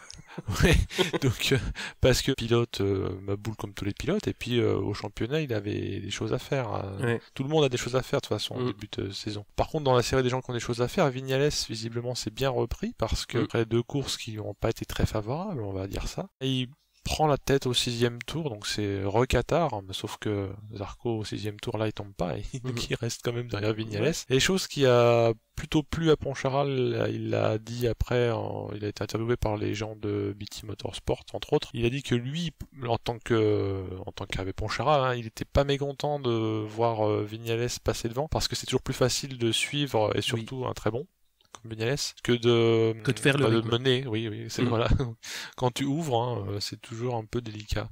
Ouais, donc parce que pilote ma boule comme tous les pilotes, et puis au championnat il avait des choses à faire. Ouais. Tout le monde a des choses à faire de toute façon au début de saison. Par contre, dans la série des gens qui ont des choses à faire, Vignales visiblement s'est bien repris parce que après 2 courses qui n'ont pas été très favorables, on va dire ça. Et il prend la tête au 6e tour, donc c'est Qatar, sauf que Zarco au 6e tour là il tombe pas, donc il reste quand même derrière Vignales. Et chose qui a plutôt plu à Poncharal, il l'a dit après, il a été interviewé par les gens de BT Motorsport entre autres, il a dit que lui, en tant qu'avec Poncharal, il était pas mécontent de voir Vignales passer devant, parce que c'est toujours plus facile de suivre, et surtout un très bon comme Vignales, que de faire le mener. Oui, c'est voilà. Quand tu ouvres, c'est toujours un peu délicat.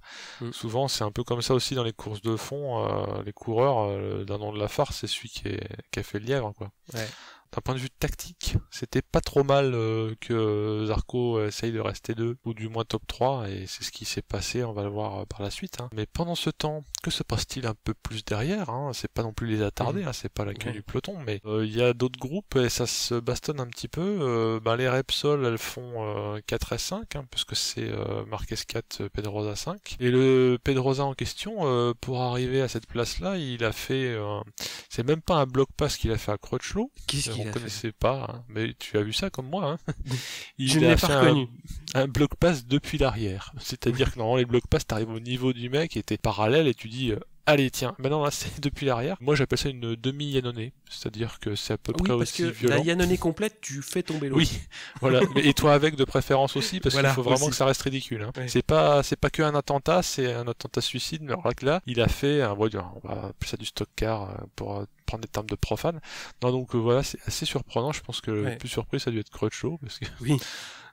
Souvent, c'est un peu comme ça aussi dans les courses de fond. Les coureurs, d'un nom de la farce, c'est celui qui a fait le lièvre, quoi. Ouais. D'un point de vue tactique, c'était pas trop mal que Zarco essaye de rester 2, ou du moins top 3, et c'est ce qui s'est passé, on va le voir par la suite. Mais pendant ce temps, que se passe-t-il un peu plus derrière? C'est pas non plus les attardés, c'est pas la queue du peloton, mais il y a d'autres groupes, et ça se bastonne un petit peu. Les Repsol, elles font 4 et 5, puisque c'est Marquez 4, Pedrosa 5. Et le Pedrosa en question, pour arriver à cette place-là, il a fait... c'est même pas un bloc pass qu'il a fait à Crutchlow. On connaissait pas, mais tu as vu ça comme moi. Je ne l'ai pas reconnu. Un bloc pass depuis l'arrière. C'est-à-dire que normalement les bloc pass, t'arrives au niveau du mec et t'es parallèle et tu dis allez tiens, maintenant là c'est depuis l'arrière. Moi j'appelle ça une demi-Yannone, c'est-à-dire que c'est à peu près aussi violent. La Yannone complète, tu fais tomber l'autre. Oui, voilà. Et toi avec de préférence aussi, parce qu'il faut vraiment que ça reste ridicule. Ouais. C'est pas que un attentat, c'est un attentat suicide. Mais alors là, il a fait on va appeler ça du stock car pour prendre des termes de profane. Non, donc voilà, c'est assez surprenant. Je pense que le plus surpris ça a dû être Crutchlow, parce que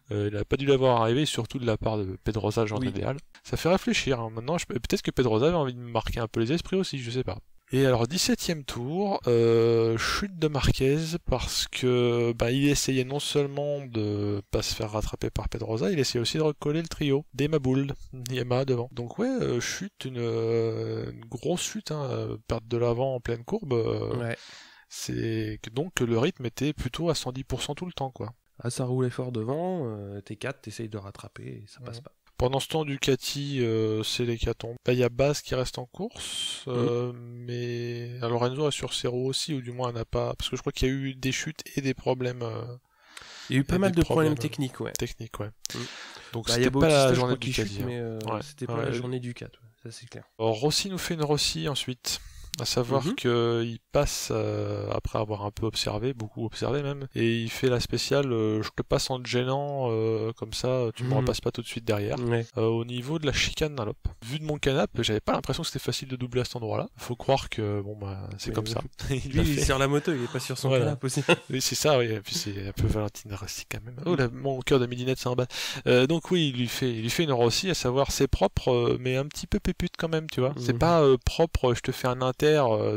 il n'a pas dû l'avoir arrivé, surtout de la part de Pedrosa, genre idéal. Ça fait réfléchir. Maintenant, peut-être que Pedrosa avait envie de marquer un peu les esprits aussi, je sais pas. Et alors 17e tour, chute de Marquez parce que il essayait non seulement de pas se faire rattraper par Pedrosa, il essayait aussi de recoller le trio des Maboul, Yamaha devant. Donc chute, une grosse chute, perte de l'avant en pleine courbe. C'est donc que le rythme était plutôt à 110% tout le temps, quoi. Ça roulait fort devant, T4, t'essayes de rattraper et ça passe pas. Pendant ce temps, Ducati, c'est l'hécatombe. Il y a Baz qui reste en course, mais alors Lorenzo est sur ses roues aussi, ou du moins n'a pas, parce que je crois qu'il y a eu des chutes et des problèmes. Il y a eu pas mal de problèmes techniques, Donc c'était pas la journée du Ducati, mais c'était pas la journée du Ducati, ça c'est clair. Alors, Rossi nous fait une Rossi ensuite. À savoir qu'il passe, après avoir un peu observé, beaucoup observé même, et il fait la spéciale, je te passe en te gênant, comme ça, tu me repasses pas tout de suite derrière. Au niveau de la chicane d'Alop. Vu de mon canapé, j'avais pas l'impression que c'était facile de doubler à cet endroit-là. Faut croire que, c'est comme ça. Lui, il est sur la moto, il est pas sur son canapé aussi. Oui, c'est ça, oui. Et puis c'est un peu Valentine Rossi quand même. Oh, mon cœur de midinette, c'est en bas. Donc oui, il lui fait une Rossi, à savoir, c'est propre, mais un petit peu pépute quand même, tu vois. C'est pas propre, je te fais un inter,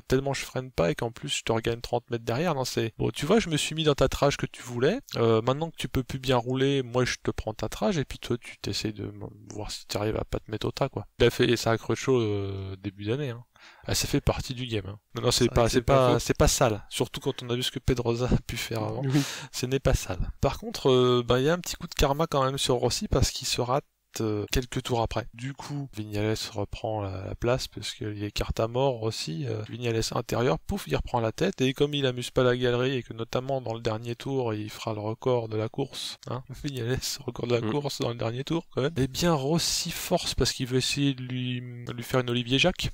tellement je freine pas et qu'en plus je te regagne 30 mètres derrière. Non, c'est bon, tu vois, je me suis mis dans ta trage que tu voulais. Maintenant que tu peux plus bien rouler, moi je te prends ta trage et puis toi tu t'essayes de voir si tu arrives à pas te mettre au tas, quoi. Il a fait ça à Crutchlow début d'année. Ça fait partie du game. Non, c'est pas sale. Surtout quand on a vu ce que Pedrosa a pu faire avant. Ce n'est pas sale. Par contre, il y a un petit coup de karma quand même sur Rossi parce qu'il se rate quelques tours après. Du coup, Vignales reprend la place parce qu'il écarte à mort aussi. Vignales intérieur, pouf, il reprend la tête et comme il amuse pas la galerie et que notamment dans le dernier tour, il fera le record de la course, hein, Vignales, record de la course dans le dernier tour quand même. Eh bien, Rossi force parce qu'il veut essayer de lui faire une Olivier Jacques.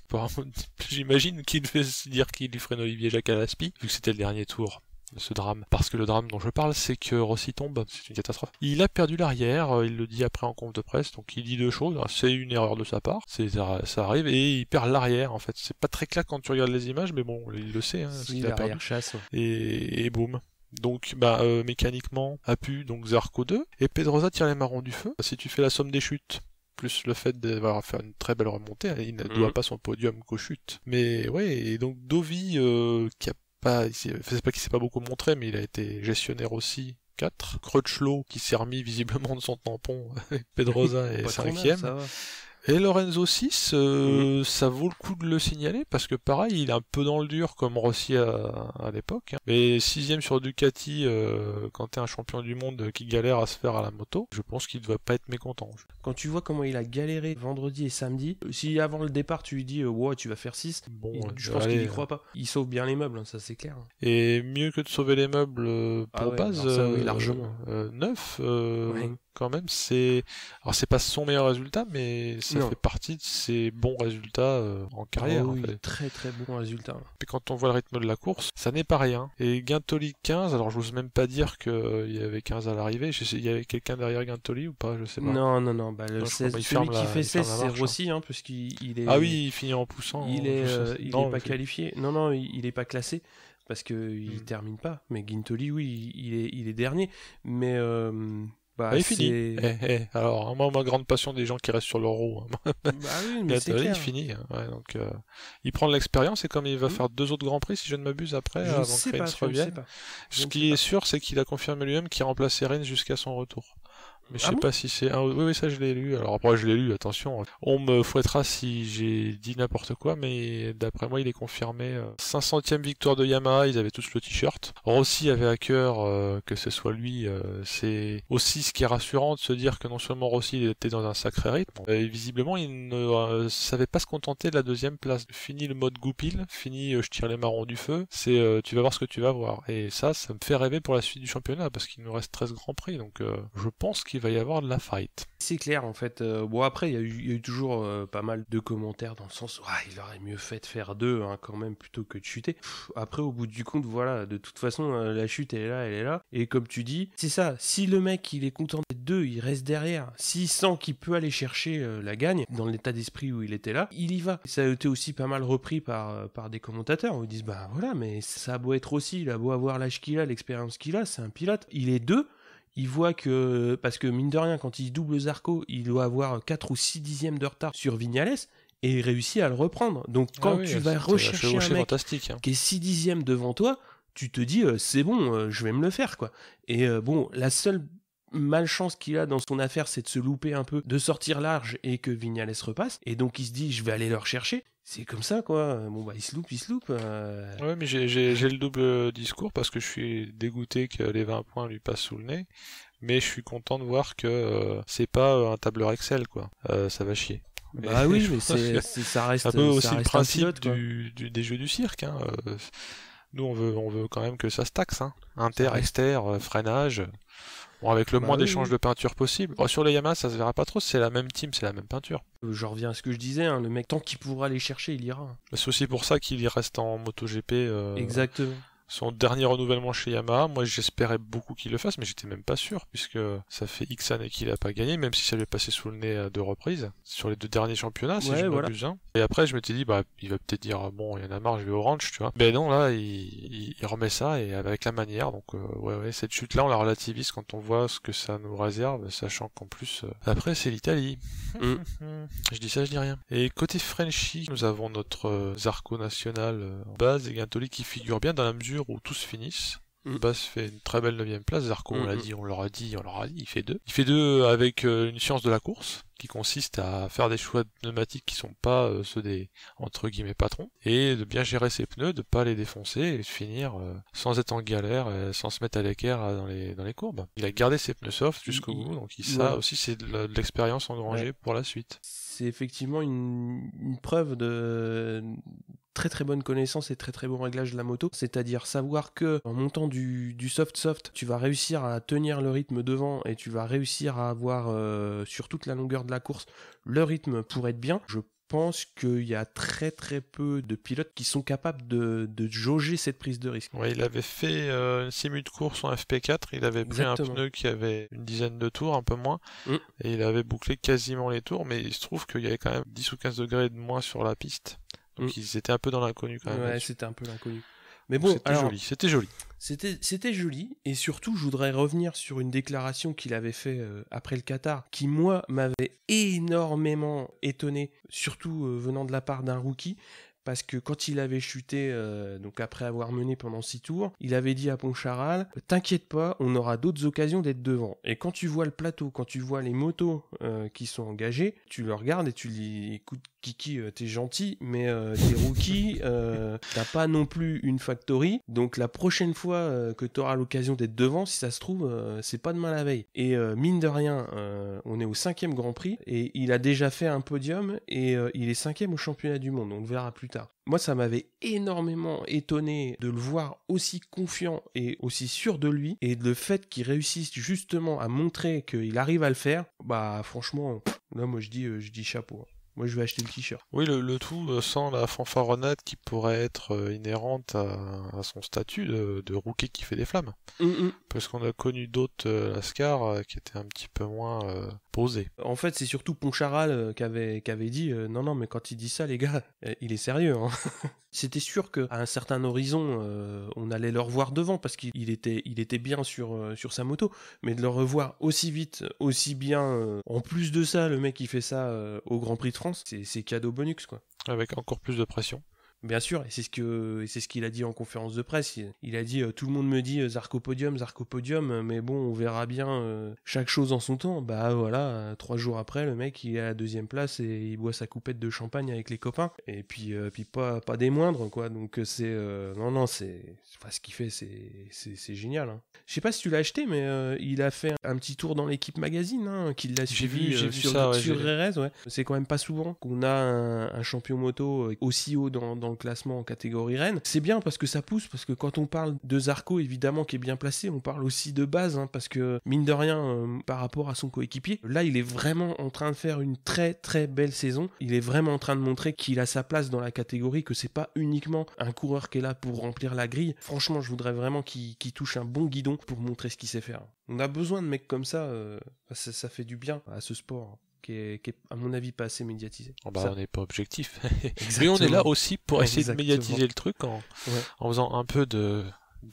J'imagine qu'il veut se dire qu'il lui ferait une Olivier Jacques à l'Aspi, vu que c'était le dernier tour de ce drame. Parce que le drame dont je parle, c'est que Rossi tombe, c'est une catastrophe. Il a perdu l'arrière, il le dit après en conf de presse, donc il dit deux choses, c'est une erreur de sa part, ça arrive, et il perd l'arrière en fait. C'est pas très clair quand tu regardes les images, mais bon, il le sait, hein, parce qu'il a perdu. Chasse. Et boum. Donc mécaniquement, Apu, donc Zarco 2, et Pedrosa tire les marrons du feu. Si tu fais la somme des chutes, plus le fait d'avoir fait une très belle remontée, il ne doit pas son podium qu'aux chutes. Mais ouais, et donc Dovi, qui a c'est pas qu'il s'est pas beaucoup montré, mais il a été gestionnaire aussi. 4. Crutchlow, qui s'est remis visiblement de son tampon, Pedrosa est 5ème. Et Lorenzo 6, ça vaut le coup de le signaler, parce que pareil, il est un peu dans le dur, comme Rossi à l'époque. Hein. Mais 6ème sur Ducati, quand t'es un champion du monde qui galère à se faire à la moto, je pense qu'il ne doit pas être mécontent. Quand tu vois comment il a galéré vendredi et samedi, si avant le départ tu lui dis ouais, tu vas faire 6, bon, je pense qu'il y croit pas. Il sauve bien les meubles, hein, ça c'est clair. Et mieux que de sauver les meubles pour base, ça, oui, largement. 9, quand même, alors c'est pas son meilleur résultat, mais ça fait partie de ses bons résultats en carrière. Oui, en fait. Très très bons résultats. Et quand on voit le rythme de la course, ça n'est pas rien. Et Guintoli 15, alors j'ose même pas dire qu'il y avait 15 à l'arrivée. Il y avait quelqu'un derrière Guintoli ou pas, je sais pas. Non, celui qui fait 16, c'est Rossi, hein, puisqu'il est... Ah oui, il finit en poussant. Il est pas qualifié. Non, il est pas classé. Parce qu'il termine pas. Mais Guintoli, oui, il est dernier. Mais... il finit. Alors, moi, ma grande passion des gens qui restent sur leur roue. Hein. Oui, mais c'est clair. Il finit. Ouais, donc, il prend de l'expérience et comme il va faire 2 autres grands prix, si je ne m'abuse, après, avant que Reigns revienne. Ce qui est sûr, c'est qu'il a confirmé lui-même qu'il remplaçait Reigns jusqu'à son retour. Mais je sais pas si c'est... Oui, ça je l'ai lu. Alors après je l'ai lu, attention. On me fouettera si j'ai dit n'importe quoi, mais d'après moi il est confirmé. 500e victoire de Yamaha, ils avaient tous le t-shirt. Rossi avait à cœur que ce soit lui. C'est aussi ce qui est rassurant de se dire que non seulement Rossi il était dans un sacré rythme, et visiblement il ne savait pas se contenter de la 2e place. Fini le mode goupil, fini je tire les marrons du feu, c'est tu vas voir ce que tu vas voir. Et ça me fait rêver pour la suite du championnat, parce qu'il nous reste 13 grands prix, donc je pense qu'il va y avoir de la fight. C'est clair en fait. Bon après il y a eu toujours pas mal de commentaires dans le sens il aurait mieux fait de faire 2 hein, quand même plutôt que de chuter. Après au bout du compte voilà, de toute façon la chute elle est là. Et comme tu dis, c'est ça, si le mec il est content d'être 2, il reste derrière. S'il sent qu'il peut aller chercher la gagne, dans l'état d'esprit où il était là, il y va. Ça a été aussi pas mal repris par des commentateurs où ils disent voilà, mais ça a beau être aussi, il a beau avoir l'âge qu'il a, l'expérience qu'il a, c'est un pilote, il est 2. Il voit que, parce que mine de rien, quand il double Zarco, il doit avoir 4 ou 6 dixièmes de retard sur Vignales et il réussit à le reprendre. Donc quand tu vas rechercher un mec qui est 6 dixièmes devant toi, tu te dis c'est bon, je vais me le faire quoi. Et bon, la seule malchance qu'il a dans son affaire, c'est de se louper un peu, de sortir large et que Vignales repasse. Et donc il se dit je vais aller le rechercher. C'est comme ça quoi, bon il se loupe. Ouais mais j'ai le double discours parce que je suis dégoûté que les 20 points lui passent sous le nez, mais je suis content de voir que c'est pas un tableur Excel quoi, ça va chier. Oui mais ça reste un peu aussi le principe pilote, des jeux du cirque, hein. Nous on veut quand même que ça se taxe, hein. Inter, exter, freinage... Bon, avec le moins d'échanges de peinture possible. Sur les Yamaha, ça se verra pas trop, c'est la même team, c'est la même peinture. Je reviens à ce que je disais, hein, le mec, tant qu'il pourra aller chercher, il ira. C'est aussi pour ça qu'il y reste en MotoGP. Exactement. Son dernier renouvellement chez Yamaha, moi j'espérais beaucoup qu'il le fasse, mais j'étais même pas sûr, puisque ça fait X années qu'il a pas gagné, même si ça lui est passé sous le nez à 2 reprises, sur les 2 derniers championnats, si je m'abuse. Hein. Et après, je m'étais dit, il va peut-être dire, bon, il y en a marre, je vais au ranch, tu vois. Mais non, là, il remet ça, et avec la manière, donc, cette chute-là, on la relativise quand on voit ce que ça nous réserve, sachant qu'en plus, après, c'est l'Italie. Je dis ça, je dis rien. Et côté Frenchy, nous avons notre Zarco national en base, et Guintoli qui figure bien dans la mesure où tous finissent. Bass fait une très belle 9ème place, Zarco on l'a dit, on leur a dit, il fait 2. Il fait 2 avec une science de la course, qui consiste à faire des choix de pneumatiques qui sont pas ceux des, entre guillemets, patrons, et de bien gérer ses pneus, de pas les défoncer, et de finir sans être en galère, sans se mettre à l'équerre dans les courbes. Il a gardé ses pneus soft jusqu'au bout, donc ça aussi c'est de l'expérience engrangée pour la suite. C'est effectivement une preuve de très très bonne connaissance et très très bon réglage de la moto, c'est-à-dire savoir que en montant du soft, tu vas réussir à tenir le rythme devant et tu vas réussir à avoir sur toute la longueur de la course le rythme pour être bien. Je pense qu'il y a très très peu de pilotes qui sont capables de jauger cette prise de risque. Ouais, il avait fait une simu de course en FP4, il avait pris un pneu qui avait une dizaine de tours, un peu moins, et il avait bouclé quasiment les tours, mais il se trouve qu'il y avait quand même 10 ou 15 degrés de moins sur la piste. Donc ils étaient un peu dans l'inconnu quand même. Ouais, c'était un peu l'inconnu. Mais bon, c'était joli. C'était joli, et surtout je voudrais revenir sur une déclaration qu'il avait fait après le Qatar, qui moi m'avait énormément étonné, surtout venant de la part d'un rookie, parce que quand il avait chuté, donc après avoir mené pendant 6 tours, il avait dit à Poncharal, t'inquiète pas, on aura d'autres occasions d'être devant. Et quand tu vois le plateau, quand tu vois les motos qui sont engagées, tu le regardes et tu dis, écoute Kiki, t'es gentil, mais t'es rookie, t'as pas non plus une factory, donc la prochaine fois que t'auras l'occasion d'être devant, si ça se trouve, c'est pas demain la veille. Et mine de rien, on est au 5e Grand Prix, et il a déjà fait un podium, et il est 5e au championnat du monde, on le verra plus tard. Moi, ça m'avait énormément étonné de le voir aussi confiant et aussi sûr de lui, et le fait qu'il réussisse justement à montrer qu'il arrive à le faire, bah franchement, là moi je dis chapeau. Moi, je vais acheter le t-shirt. Oui, le tout sans la fanfaronnade qui pourrait être inhérente à son statut de rookie qui fait des flammes. Parce qu'on a connu d'autres Lascar qui étaient un petit peu moins posés. En fait, c'est surtout Poncharal qui avait dit non, mais quand il dit ça, les gars, il est sérieux. Hein. C'était sûr qu'à un certain horizon, on allait le revoir devant parce qu'il était bien sur sa moto. Mais de le revoir aussi vite, aussi bien, en plus de ça, le mec qui fait ça au Grand Prix de France, c'est cadeau bonus, quoi. Avec encore plus de pression. Bien sûr, et c'est ce qu'il a dit en conférence de presse. Il a dit tout le monde me dit Zarco podium, mais bon, on verra bien chaque chose en son temps. Bah voilà, 3 jours après, le mec il est à la 2e place et il boit sa coupette de champagne avec les copains. Et puis pas des moindres, quoi. Donc c'est ce qu'il fait, c'est génial. Hein. Je sais pas si tu l'as acheté, mais il a fait un petit tour dans l'équipe magazine, hein, qu'il l'a suivi sur RS. Ouais. C'est quand même pas souvent qu'on a un champion moto aussi haut dans le classement en catégorie Rennes. C'est bien parce que ça pousse, parce que quand on parle de Zarco, évidemment, qui est bien placé, on parle aussi de base, hein, parce que mine de rien, par rapport à son coéquipier, là, il est vraiment en train de faire une très très belle saison. Il est vraiment en train de montrer qu'il a sa place dans la catégorie, que c'est pas uniquement un coureur qui est là pour remplir la grille. Franchement, je voudrais vraiment qu'il touche un bon guidon pour montrer ce qu'il sait faire. On a besoin de mecs comme ça, ça fait du bien à ce sport. Qui est à mon avis pas assez médiatisé. On n'est pas objectif. Mais on est là aussi pour essayer de médiatiser le truc en faisant un peu de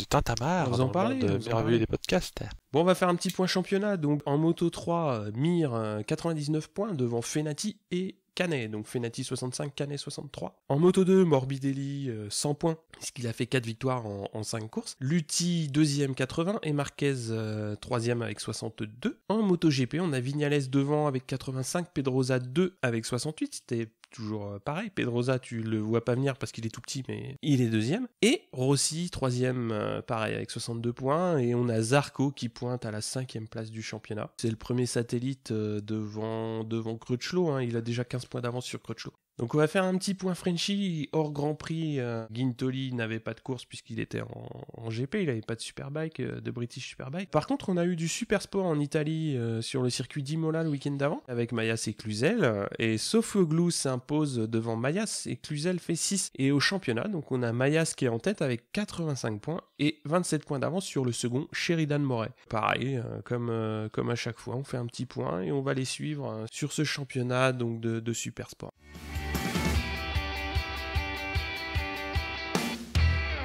tintamarre, en parler, de merveiller des podcasts. Bon, on va faire un petit point championnat. Donc en Moto 3, Mir 99 points devant Fenati et Canet, donc Fenati 65, Canet 63. En Moto 2, Morbidelli 100 points, puisqu'il a fait 4 victoires en 5 courses. Lutti 2e 80 et Marquez 3e avec 62. En Moto GP, on a Vignales devant avec 85, Pedrosa 2 avec 68, c'était toujours pareil. Pedrosa, tu le vois pas venir parce qu'il est tout petit, mais il est 2e. Et Rossi, 3e, pareil, avec 62 points. Et on a Zarco qui pointe à la 5e place du championnat. C'est le premier satellite devant Crutchlow. Hein. Il a déjà 15 points d'avance sur Crutchlow. Donc on va faire un petit point Frenchy. Hors Grand Prix, Guintoli n'avait pas de course puisqu'il était en GP, il n'avait pas de Superbike, de British Superbike. Par contre, on a eu du Super Sport en Italie sur le circuit d'Imola le week-end d'avant, avec Mayas et Cluzel. Et Sofoglou s'impose devant Mayas et Cluzel fait 6. Et au championnat, donc on a Mayas qui est en tête avec 85 points et 27 points d'avance sur le second, Sheridan Moret. Pareil, comme à chaque fois, on fait un petit point et on va les suivre sur ce championnat donc de Super Sport.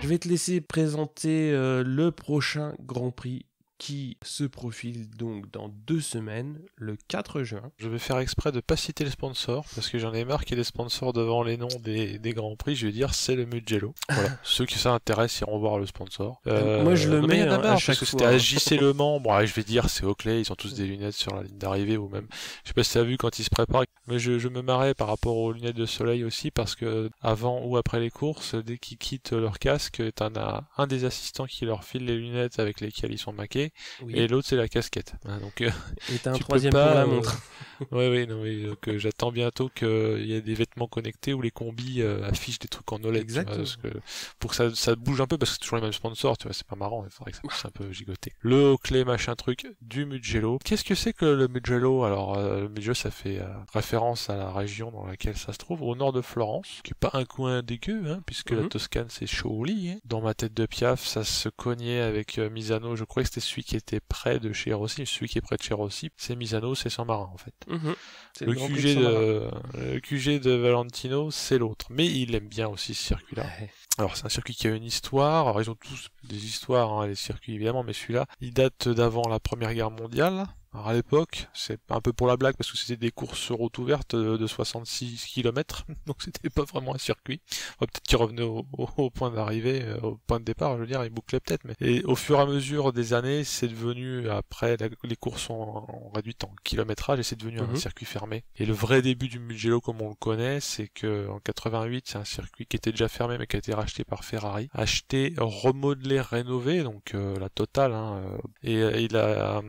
Je vais te laisser présenter le prochain Grand Prix qui se profile donc dans 2 semaines, le 4 juin. Je vais faire exprès de pas citer les sponsors, parce que j'en ai marre qu'il y ait des sponsors devant les noms des Grands Prix. Je vais dire c'est le Mugello. Voilà. Ceux qui s'intéressent iront voir le sponsor. Moi je le mets à chaque fois. fois. C'était à JC Le Mans. Bon, je vais dire c'est Oakley, ils ont tous des lunettes sur la ligne d'arrivée, ou même, je sais pas si tu as vu quand ils se préparent, mais je me marrais par rapport aux lunettes de soleil aussi, parce que avant ou après les courses, dès qu'ils quittent leur casque, t'en as un des assistants qui leur file les lunettes avec lesquelles ils sont maqués, et l'autre c'est la casquette. Donc, et t'as un troisième pour la montre. Oui, donc j'attends bientôt qu'il y ait des vêtements connectés où les combis affichent des trucs en OLED. Exactement. Pour que ça bouge un peu, parce que c'est toujours les mêmes sponsors, tu vois, c'est pas marrant, il faudrait que ça puisse un peu gigoter. Le Oakley machin truc du Mugello. Qu'est-ce que c'est que le Mugello? Alors, le Mugello, ça fait référence à la région dans laquelle ça se trouve, au nord de Florence, qui est pas un coin dégueu, hein, puisque la Toscane c'est chaud au lit. Hein. Dans ma tête de Piaf, ça se cognait avec Misano, je crois que c'était celui qui était près de chez Rossi, celui qui est près de chez Rossi, c'est Misano, c'est San Marin en fait. Le QG de Valentino, c'est l'autre, mais il aime bien aussi ce circuit-là. Ouais. Alors c'est un circuit qui a une histoire, alors ils ont tous des histoires, hein, les circuits évidemment, mais celui-là, il date d'avant la Première Guerre mondiale. Alors à l'époque, c'est un peu pour la blague parce que c'était des courses sur route ouverte de 66 km, donc c'était pas vraiment un circuit. Peut-être qu'il revenait au point d'arrivée, au point de départ, je veux dire, il bouclait peut-être. Mais... Et au fur et à mesure des années, c'est devenu, après, les courses sont réduites en kilométrage et c'est devenu un circuit fermé. Et le vrai début du Mugello, comme on le connaît, c'est que en 88, c'est un circuit qui était déjà fermé mais qui a été racheté par Ferrari, acheté, remodelé, rénové, donc la totale. Hein, et il a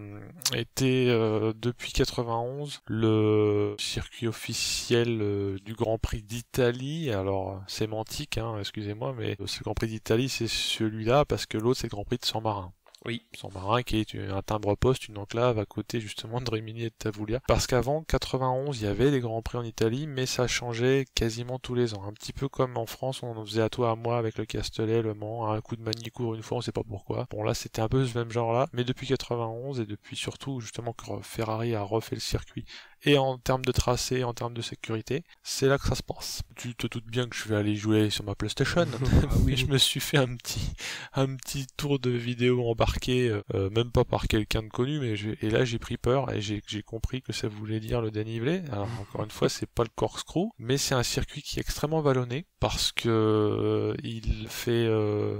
été depuis 91 le circuit officiel du Grand Prix d'Italie. Alors sémantique, hein, excusez-moi, mais ce Grand Prix d'Italie c'est celui-là parce que l'autre c'est le Grand Prix de San Marin. Oui, San Marin qui est un timbre-poste, une enclave à côté justement de Rimini et de Tavullia. Parce qu'avant 91, il y avait des grands prix en Italie, mais ça changeait quasiment tous les ans. Un petit peu comme en France, on en faisait à toi à moi avec le Castellet, le Mans, un coup de Magny-Cours une fois, on sait pas pourquoi. Bon là, c'était un peu ce même genre-là, mais depuis 91 et depuis surtout justement que Ferrari a refait le circuit. Et en termes de tracé, en termes de sécurité, c'est là que ça se passe. Tu te doutes bien que je vais aller jouer sur ma PlayStation. Oui, je me suis fait un petit tour de vidéo embarqué, même pas par quelqu'un de connu, mais et là j'ai pris peur et j'ai compris que ça voulait dire le dénivelé. Alors encore une fois, c'est pas le corkscrew, mais c'est un circuit qui est extrêmement vallonné parce que il fait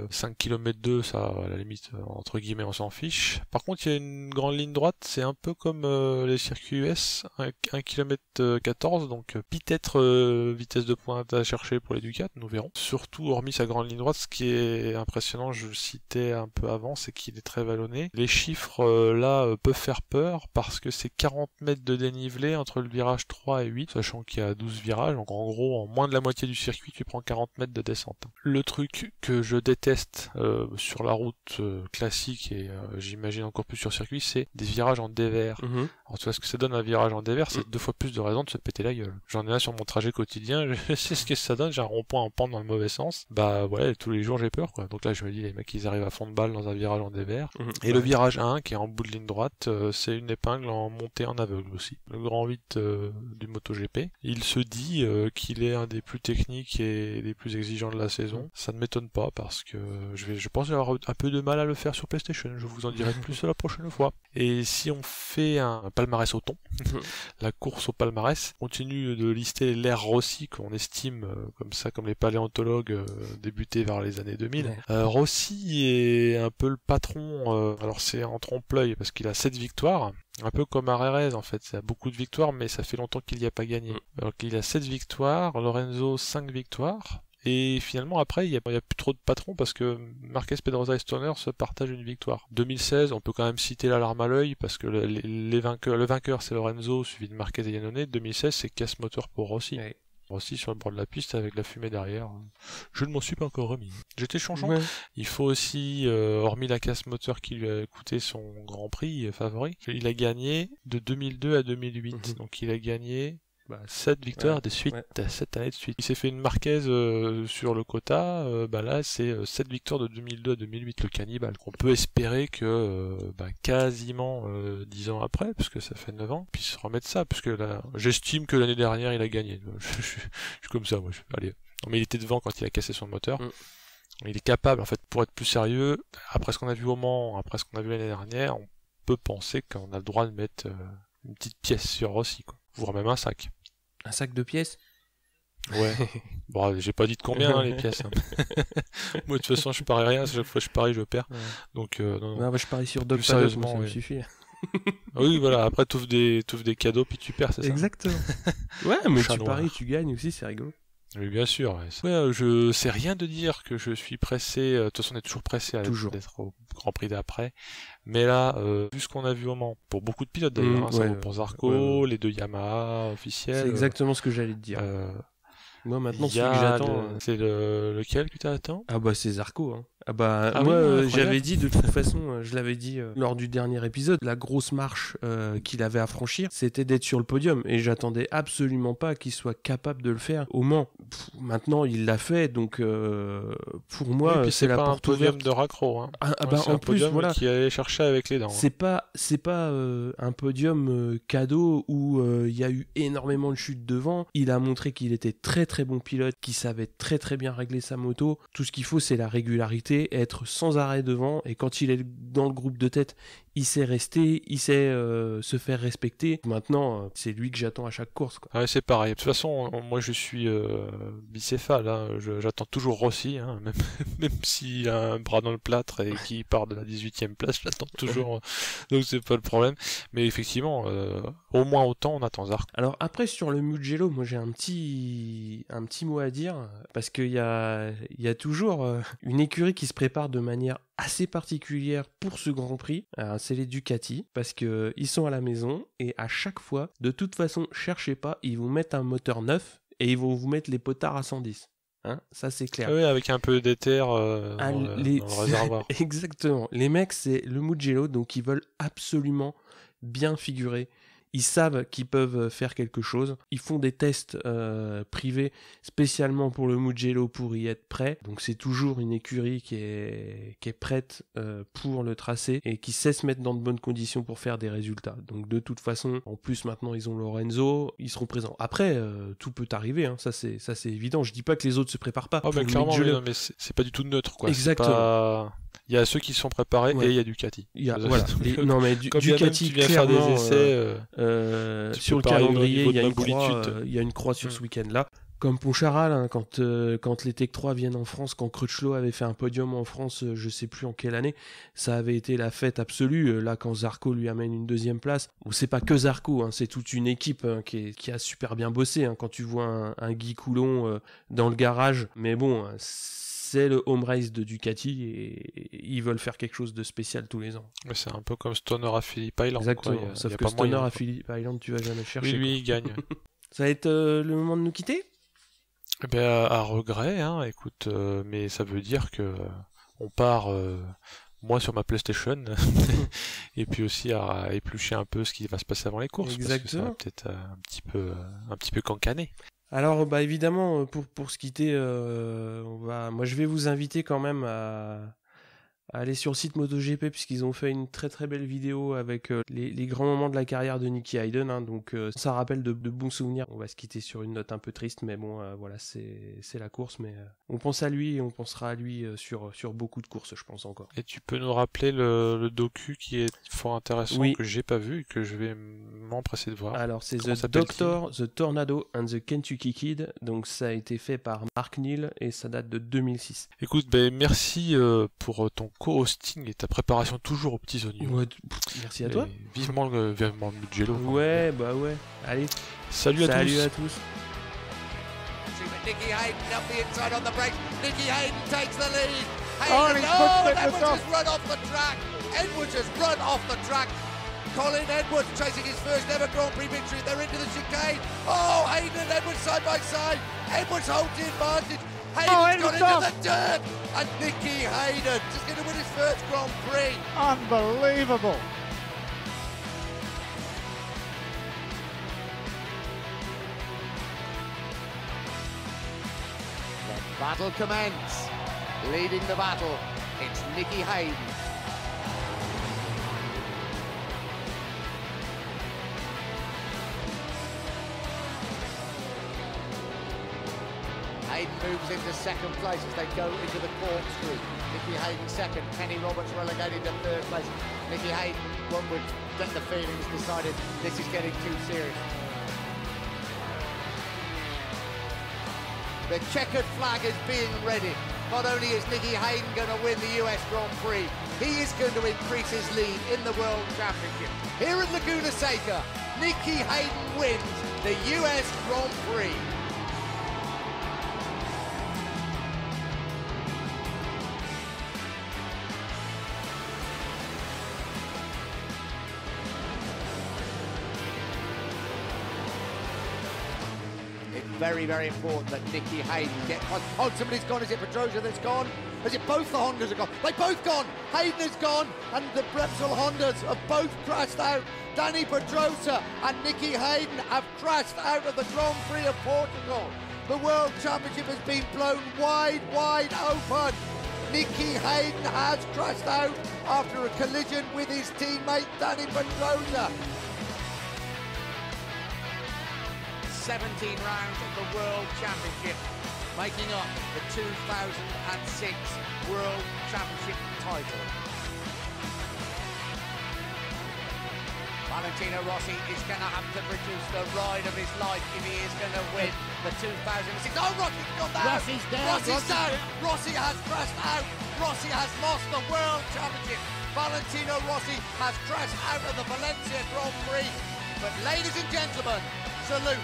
5 km 2, ça à la limite entre guillemets on s'en fiche. Par contre, il y a une grande ligne droite, c'est un peu comme les circuits US. 1 km 14, donc peut-être vitesse de pointe à chercher pour les Ducats, nous verrons. Surtout, hormis sa grande ligne droite, ce qui est impressionnant, je le citais un peu avant, c'est qu'il est très vallonné. Les chiffres là peuvent faire peur parce que c'est 40 mètres de dénivelé entre le virage 3 et 8, sachant qu'il y a 12 virages, donc en gros, en moins de la moitié du circuit, tu prends 40 mètres de descente. Le truc que je déteste sur la route classique et j'imagine encore plus sur circuit, c'est des virages en dévers. Alors tu vois ce que ça donne un virage en dévers, c'est 2 fois plus de raisons de se péter la gueule. J'en ai un sur mon trajet quotidien, je sais ce que ça donne, j'ai un rond-point en pente dans le mauvais sens. Bah ouais, tous les jours j'ai peur quoi. Donc là je me dis les mecs ils arrivent à fond de balle dans un virage en dévers. Et le virage 1 qui est en bout de ligne droite, c'est une épingle en montée en aveugle aussi. Le grand 8 du MotoGP. Il se dit qu'il est un des plus techniques et des plus exigeants de la saison. Ça ne m'étonne pas parce que je pense avoir un peu de mal à le faire sur PlayStation. Je vous en dirai plus la prochaine fois. Et si on fait un palmarès au thon, la course au palmarès continue de lister l'ère Rossi qu'on estime comme ça, comme les paléontologues débutés vers les années 2000. Rossi est un peu le patron, alors c'est en trompe-l'œil parce qu'il a 7 victoires. Un peu comme Arerez en fait, ça a beaucoup de victoires mais ça fait longtemps qu'il n'y a pas gagné. Alors qu'il a 7 victoires, Lorenzo 5 victoires. Et finalement après il y a plus trop de patrons parce que Marquez, Pedrosa et Stoner se partagent une victoire. 2016 on peut quand même citer l'alarme à l'œil parce que le vainqueur c'est Lorenzo suivi de Marquez et Iannone. 2016 c'est casse-moteur pour Rossi. Ouais. Rossi sur le bord de la piste avec la fumée derrière. Je ne m'en suis pas encore remis. J'étais changeant. Ouais. Il faut aussi, hormis la casse-moteur qui lui a coûté son Grand Prix favori, il a gagné de 2002 à 2008. Donc il a gagné 7 victoires de suite, 7 années de suite. Il s'est fait une Marquez sur le quota, là c'est 7 victoires de 2002 à 2008, le cannibale. On peut espérer que quasiment 10 ans après, parce que ça fait 9 ans, puis se remettre ça, puisque là, j'estime que l'année dernière il a gagné. Je suis comme ça, moi. Allez. Non, mais il était devant quand il a cassé son moteur. Il est capable, en fait, pour être plus sérieux, après ce qu'on a vu au Mans, après ce qu'on a vu l'année dernière, on peut penser qu'on a le droit de mettre une petite pièce sur Rossi, quoi. Voire même un sac. Un sac de pièces? Ouais. Bon, j'ai pas dit de combien, hein, les pièces. Hein. Moi, de toute façon, je parie rien. Chaque fois que je parie, je perds. Ouais. Donc, non. Ouais, bah, je parie sur Doc Plus Paddock, sérieusement, ça me oui. suffit. Oui, voilà. Après, t'ouvres des cadeaux, puis tu perds, c'est ça? Exactement. Ouais, mais Chat tu noir. paries, tu gagnes aussi, c'est rigolo. Oui, bien sûr. Ouais, je sais rien de dire que je suis pressé. De toute façon, on est toujours pressé d'être au Grand Prix d'après. Mais là, vu ce qu'on a vu au Mans, pour beaucoup de pilotes d'ailleurs, hein, ça vaut pour Zarco, les 2 Yamaha officiels. C'est exactement ce que j'allais te dire. Moi, maintenant, celui que j'attends. C'est lequel que tu attends? Ah, bah, c'est Zarco. Hein. Ah, bah, Ah moi, oui, j'avais dit, de toute façon, je l'avais dit lors du dernier épisode, la grosse marche qu'il avait à franchir, c'était d'être sur le podium. Et j'attendais absolument pas qu'il soit capable de le faire au Mans. Maintenant, il l'a fait, donc pour moi, oui, c'est la porte ouverte. C'est pas un podium de raccro. Hein. Bah, en plus, voilà. Qui allait chercher avec les dents. C'est pas un podium cadeau où il y a eu énormément de chutes devant. Il a montré qu'il était très très bon pilote, qu'il savait très très bien régler sa moto. Tout ce qu'il faut, c'est la régularité, être sans arrêt devant. Et quand il est dans le groupe de tête, il sait rester, il sait se faire respecter. Maintenant, c'est lui que j'attends à chaque course, quoi. Ouais, c'est pareil. De toute façon, moi je suis bicéphale. Hein. J'attends toujours Rossi, hein. Même s'il a un bras dans le plâtre et qu'il part de la 18e place, je l'attends toujours. Donc c'est pas le problème. Mais effectivement, au moins autant on attend Zarco. Alors après, sur le Mugello, moi j'ai un petit mot à dire, parce qu'il y a toujours une écurie qui se prépare de manière assez particulière pour ce Grand Prix, c'est les Ducati, parce que ils sont à la maison et à chaque fois, de toute façon, cherchez pas, ils vous mettent un moteur neuf et ils vont vous mettre les potards à 110. Hein, ça c'est clair. Oui, avec un peu d'éther dans le réservoir. Exactement. Les mecs, c'est le Mugello, donc ils veulent absolument bien figurer. Ils savent qu'ils peuvent faire quelque chose. Ils font des tests privés spécialement pour le Mugello pour y être prêt. Donc c'est toujours une écurie qui est prête pour le tracé et qui sait se mettre dans de bonnes conditions pour faire des résultats. Donc de toute façon, en plus maintenant ils ont Lorenzo, ils seront présents. Après, tout peut arriver, hein. Ça c'est évident. Je dis pas que les autres se préparent pas. Oh, mais clairement, mais c'est pas du tout neutre, quoi. Exactement. Il y a ceux qui sont préparés et il y a Ducati. Voilà. Non mais Ducati, tu viens faire des essais. Sur le calendrier, il y a une croix sur ce week-end-là. Comme Poncharal, hein, quand les Tech 3 viennent en France, quand Crutchlow avait fait un podium en France, je sais plus en quelle année, ça avait été la fête absolue. Là, quand Zarco lui amène une 2e place, c'est pas que Zarco, hein, c'est toute une équipe hein, qui a super bien bossé. Hein, quand tu vois un Guy Coulon dans le garage, mais bon, c'est le home race de Ducati et ils veulent faire quelque chose de spécial tous les ans. Mais c'est un peu comme Stoner à Phillip Island. Exactement, sauf que Stoner à Phillip Island, tu vas jamais chercher. Oui, lui, il gagne. Ça va être le moment de nous quitter ? Eh ben, à regret, hein, écoute, mais ça veut dire que on part, moi sur ma PlayStation, et puis aussi à éplucher un peu ce qui va se passer avant les courses. Exactement. Parce que ça va peut-être un petit peu cancané. Alors, bah évidemment, pour se quitter, moi je vais vous inviter quand même à aller sur le site MotoGP puisqu'ils ont fait une très très belle vidéo avec les grands moments de la carrière de Nicky Hayden, hein, donc ça rappelle de bons souvenirs. On va se quitter sur une note un peu triste, mais bon voilà, c'est la course, mais on pense à lui et on pensera à lui sur beaucoup de courses, je pense encore. Et tu peux nous rappeler le docu qui est fort intéressant, oui, que j'ai pas vu et que je vais m'empresser de voir. Alors c'est The Doctor, The Tornado and the Kentucky Kid, donc ça a été fait par Mark Neal et ça date de 2006. Écoute, merci pour ton co-hosting et ta préparation toujours aux petits oignons. Ouais, merci à toi. Vivement le Mugello. Ouais, bah ouais. Allez. Salut à tous. Nicky Hayden up the inside on the brakes. Nicky Hayden takes the lead. Hayden, Edwards has run off the track. Edwards has run off the track. Colin Edwards chasing his first ever Grand Prix victory. They're into the chicane. Oh, Hayden and Edwards side by side. Edwards holds the advantage. Hayden's got into the dirt. And Nicky Hayden just going to win his first Grand Prix. Unbelievable. The battle commence. Leading the battle, it's Nicky Hayden. Hayden moves into second place as they go into the corkscrew. Nicky Hayden second, Kenny Roberts relegated to third place. Nicky Hayden, one would get the feeling, has decided this is getting too serious. The checkered flag is being readied. Not only is Nicky Hayden going to win the US Grand Prix, he is going to increase his lead in the World Championship. Here at Laguna Seca, Nicky Hayden wins the US Grand Prix. Very, very important that Nicky Hayden get one. Oh, somebody's gone. Is it Pedrosa that's gone? Is it both the Hondas have gone? They've both gone. Hayden has gone, and the Repsol Hondas have both crashed out. Danny Pedrosa and Nicky Hayden have crashed out of the Grand Prix of Portugal. The World Championship has been blown wide, wide open. Nicky Hayden has crashed out after a collision with his teammate Danny Pedrosa. 17 rounds of the World Championship, making up the 2006 World Championship title. Valentino Rossi is going to have to produce the ride of his life if he is going to win the 2006. Oh, Rossi's gone down! Rossi's down! Rossi's down! Rossi has crashed out! Rossi has lost the World Championship! Valentino Rossi has crashed out of the Valencia Grand Prix. But ladies and gentlemen, salute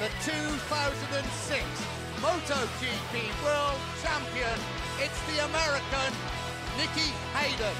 the 2006 MotoGP World Champion. It's the American Nicky Hayden.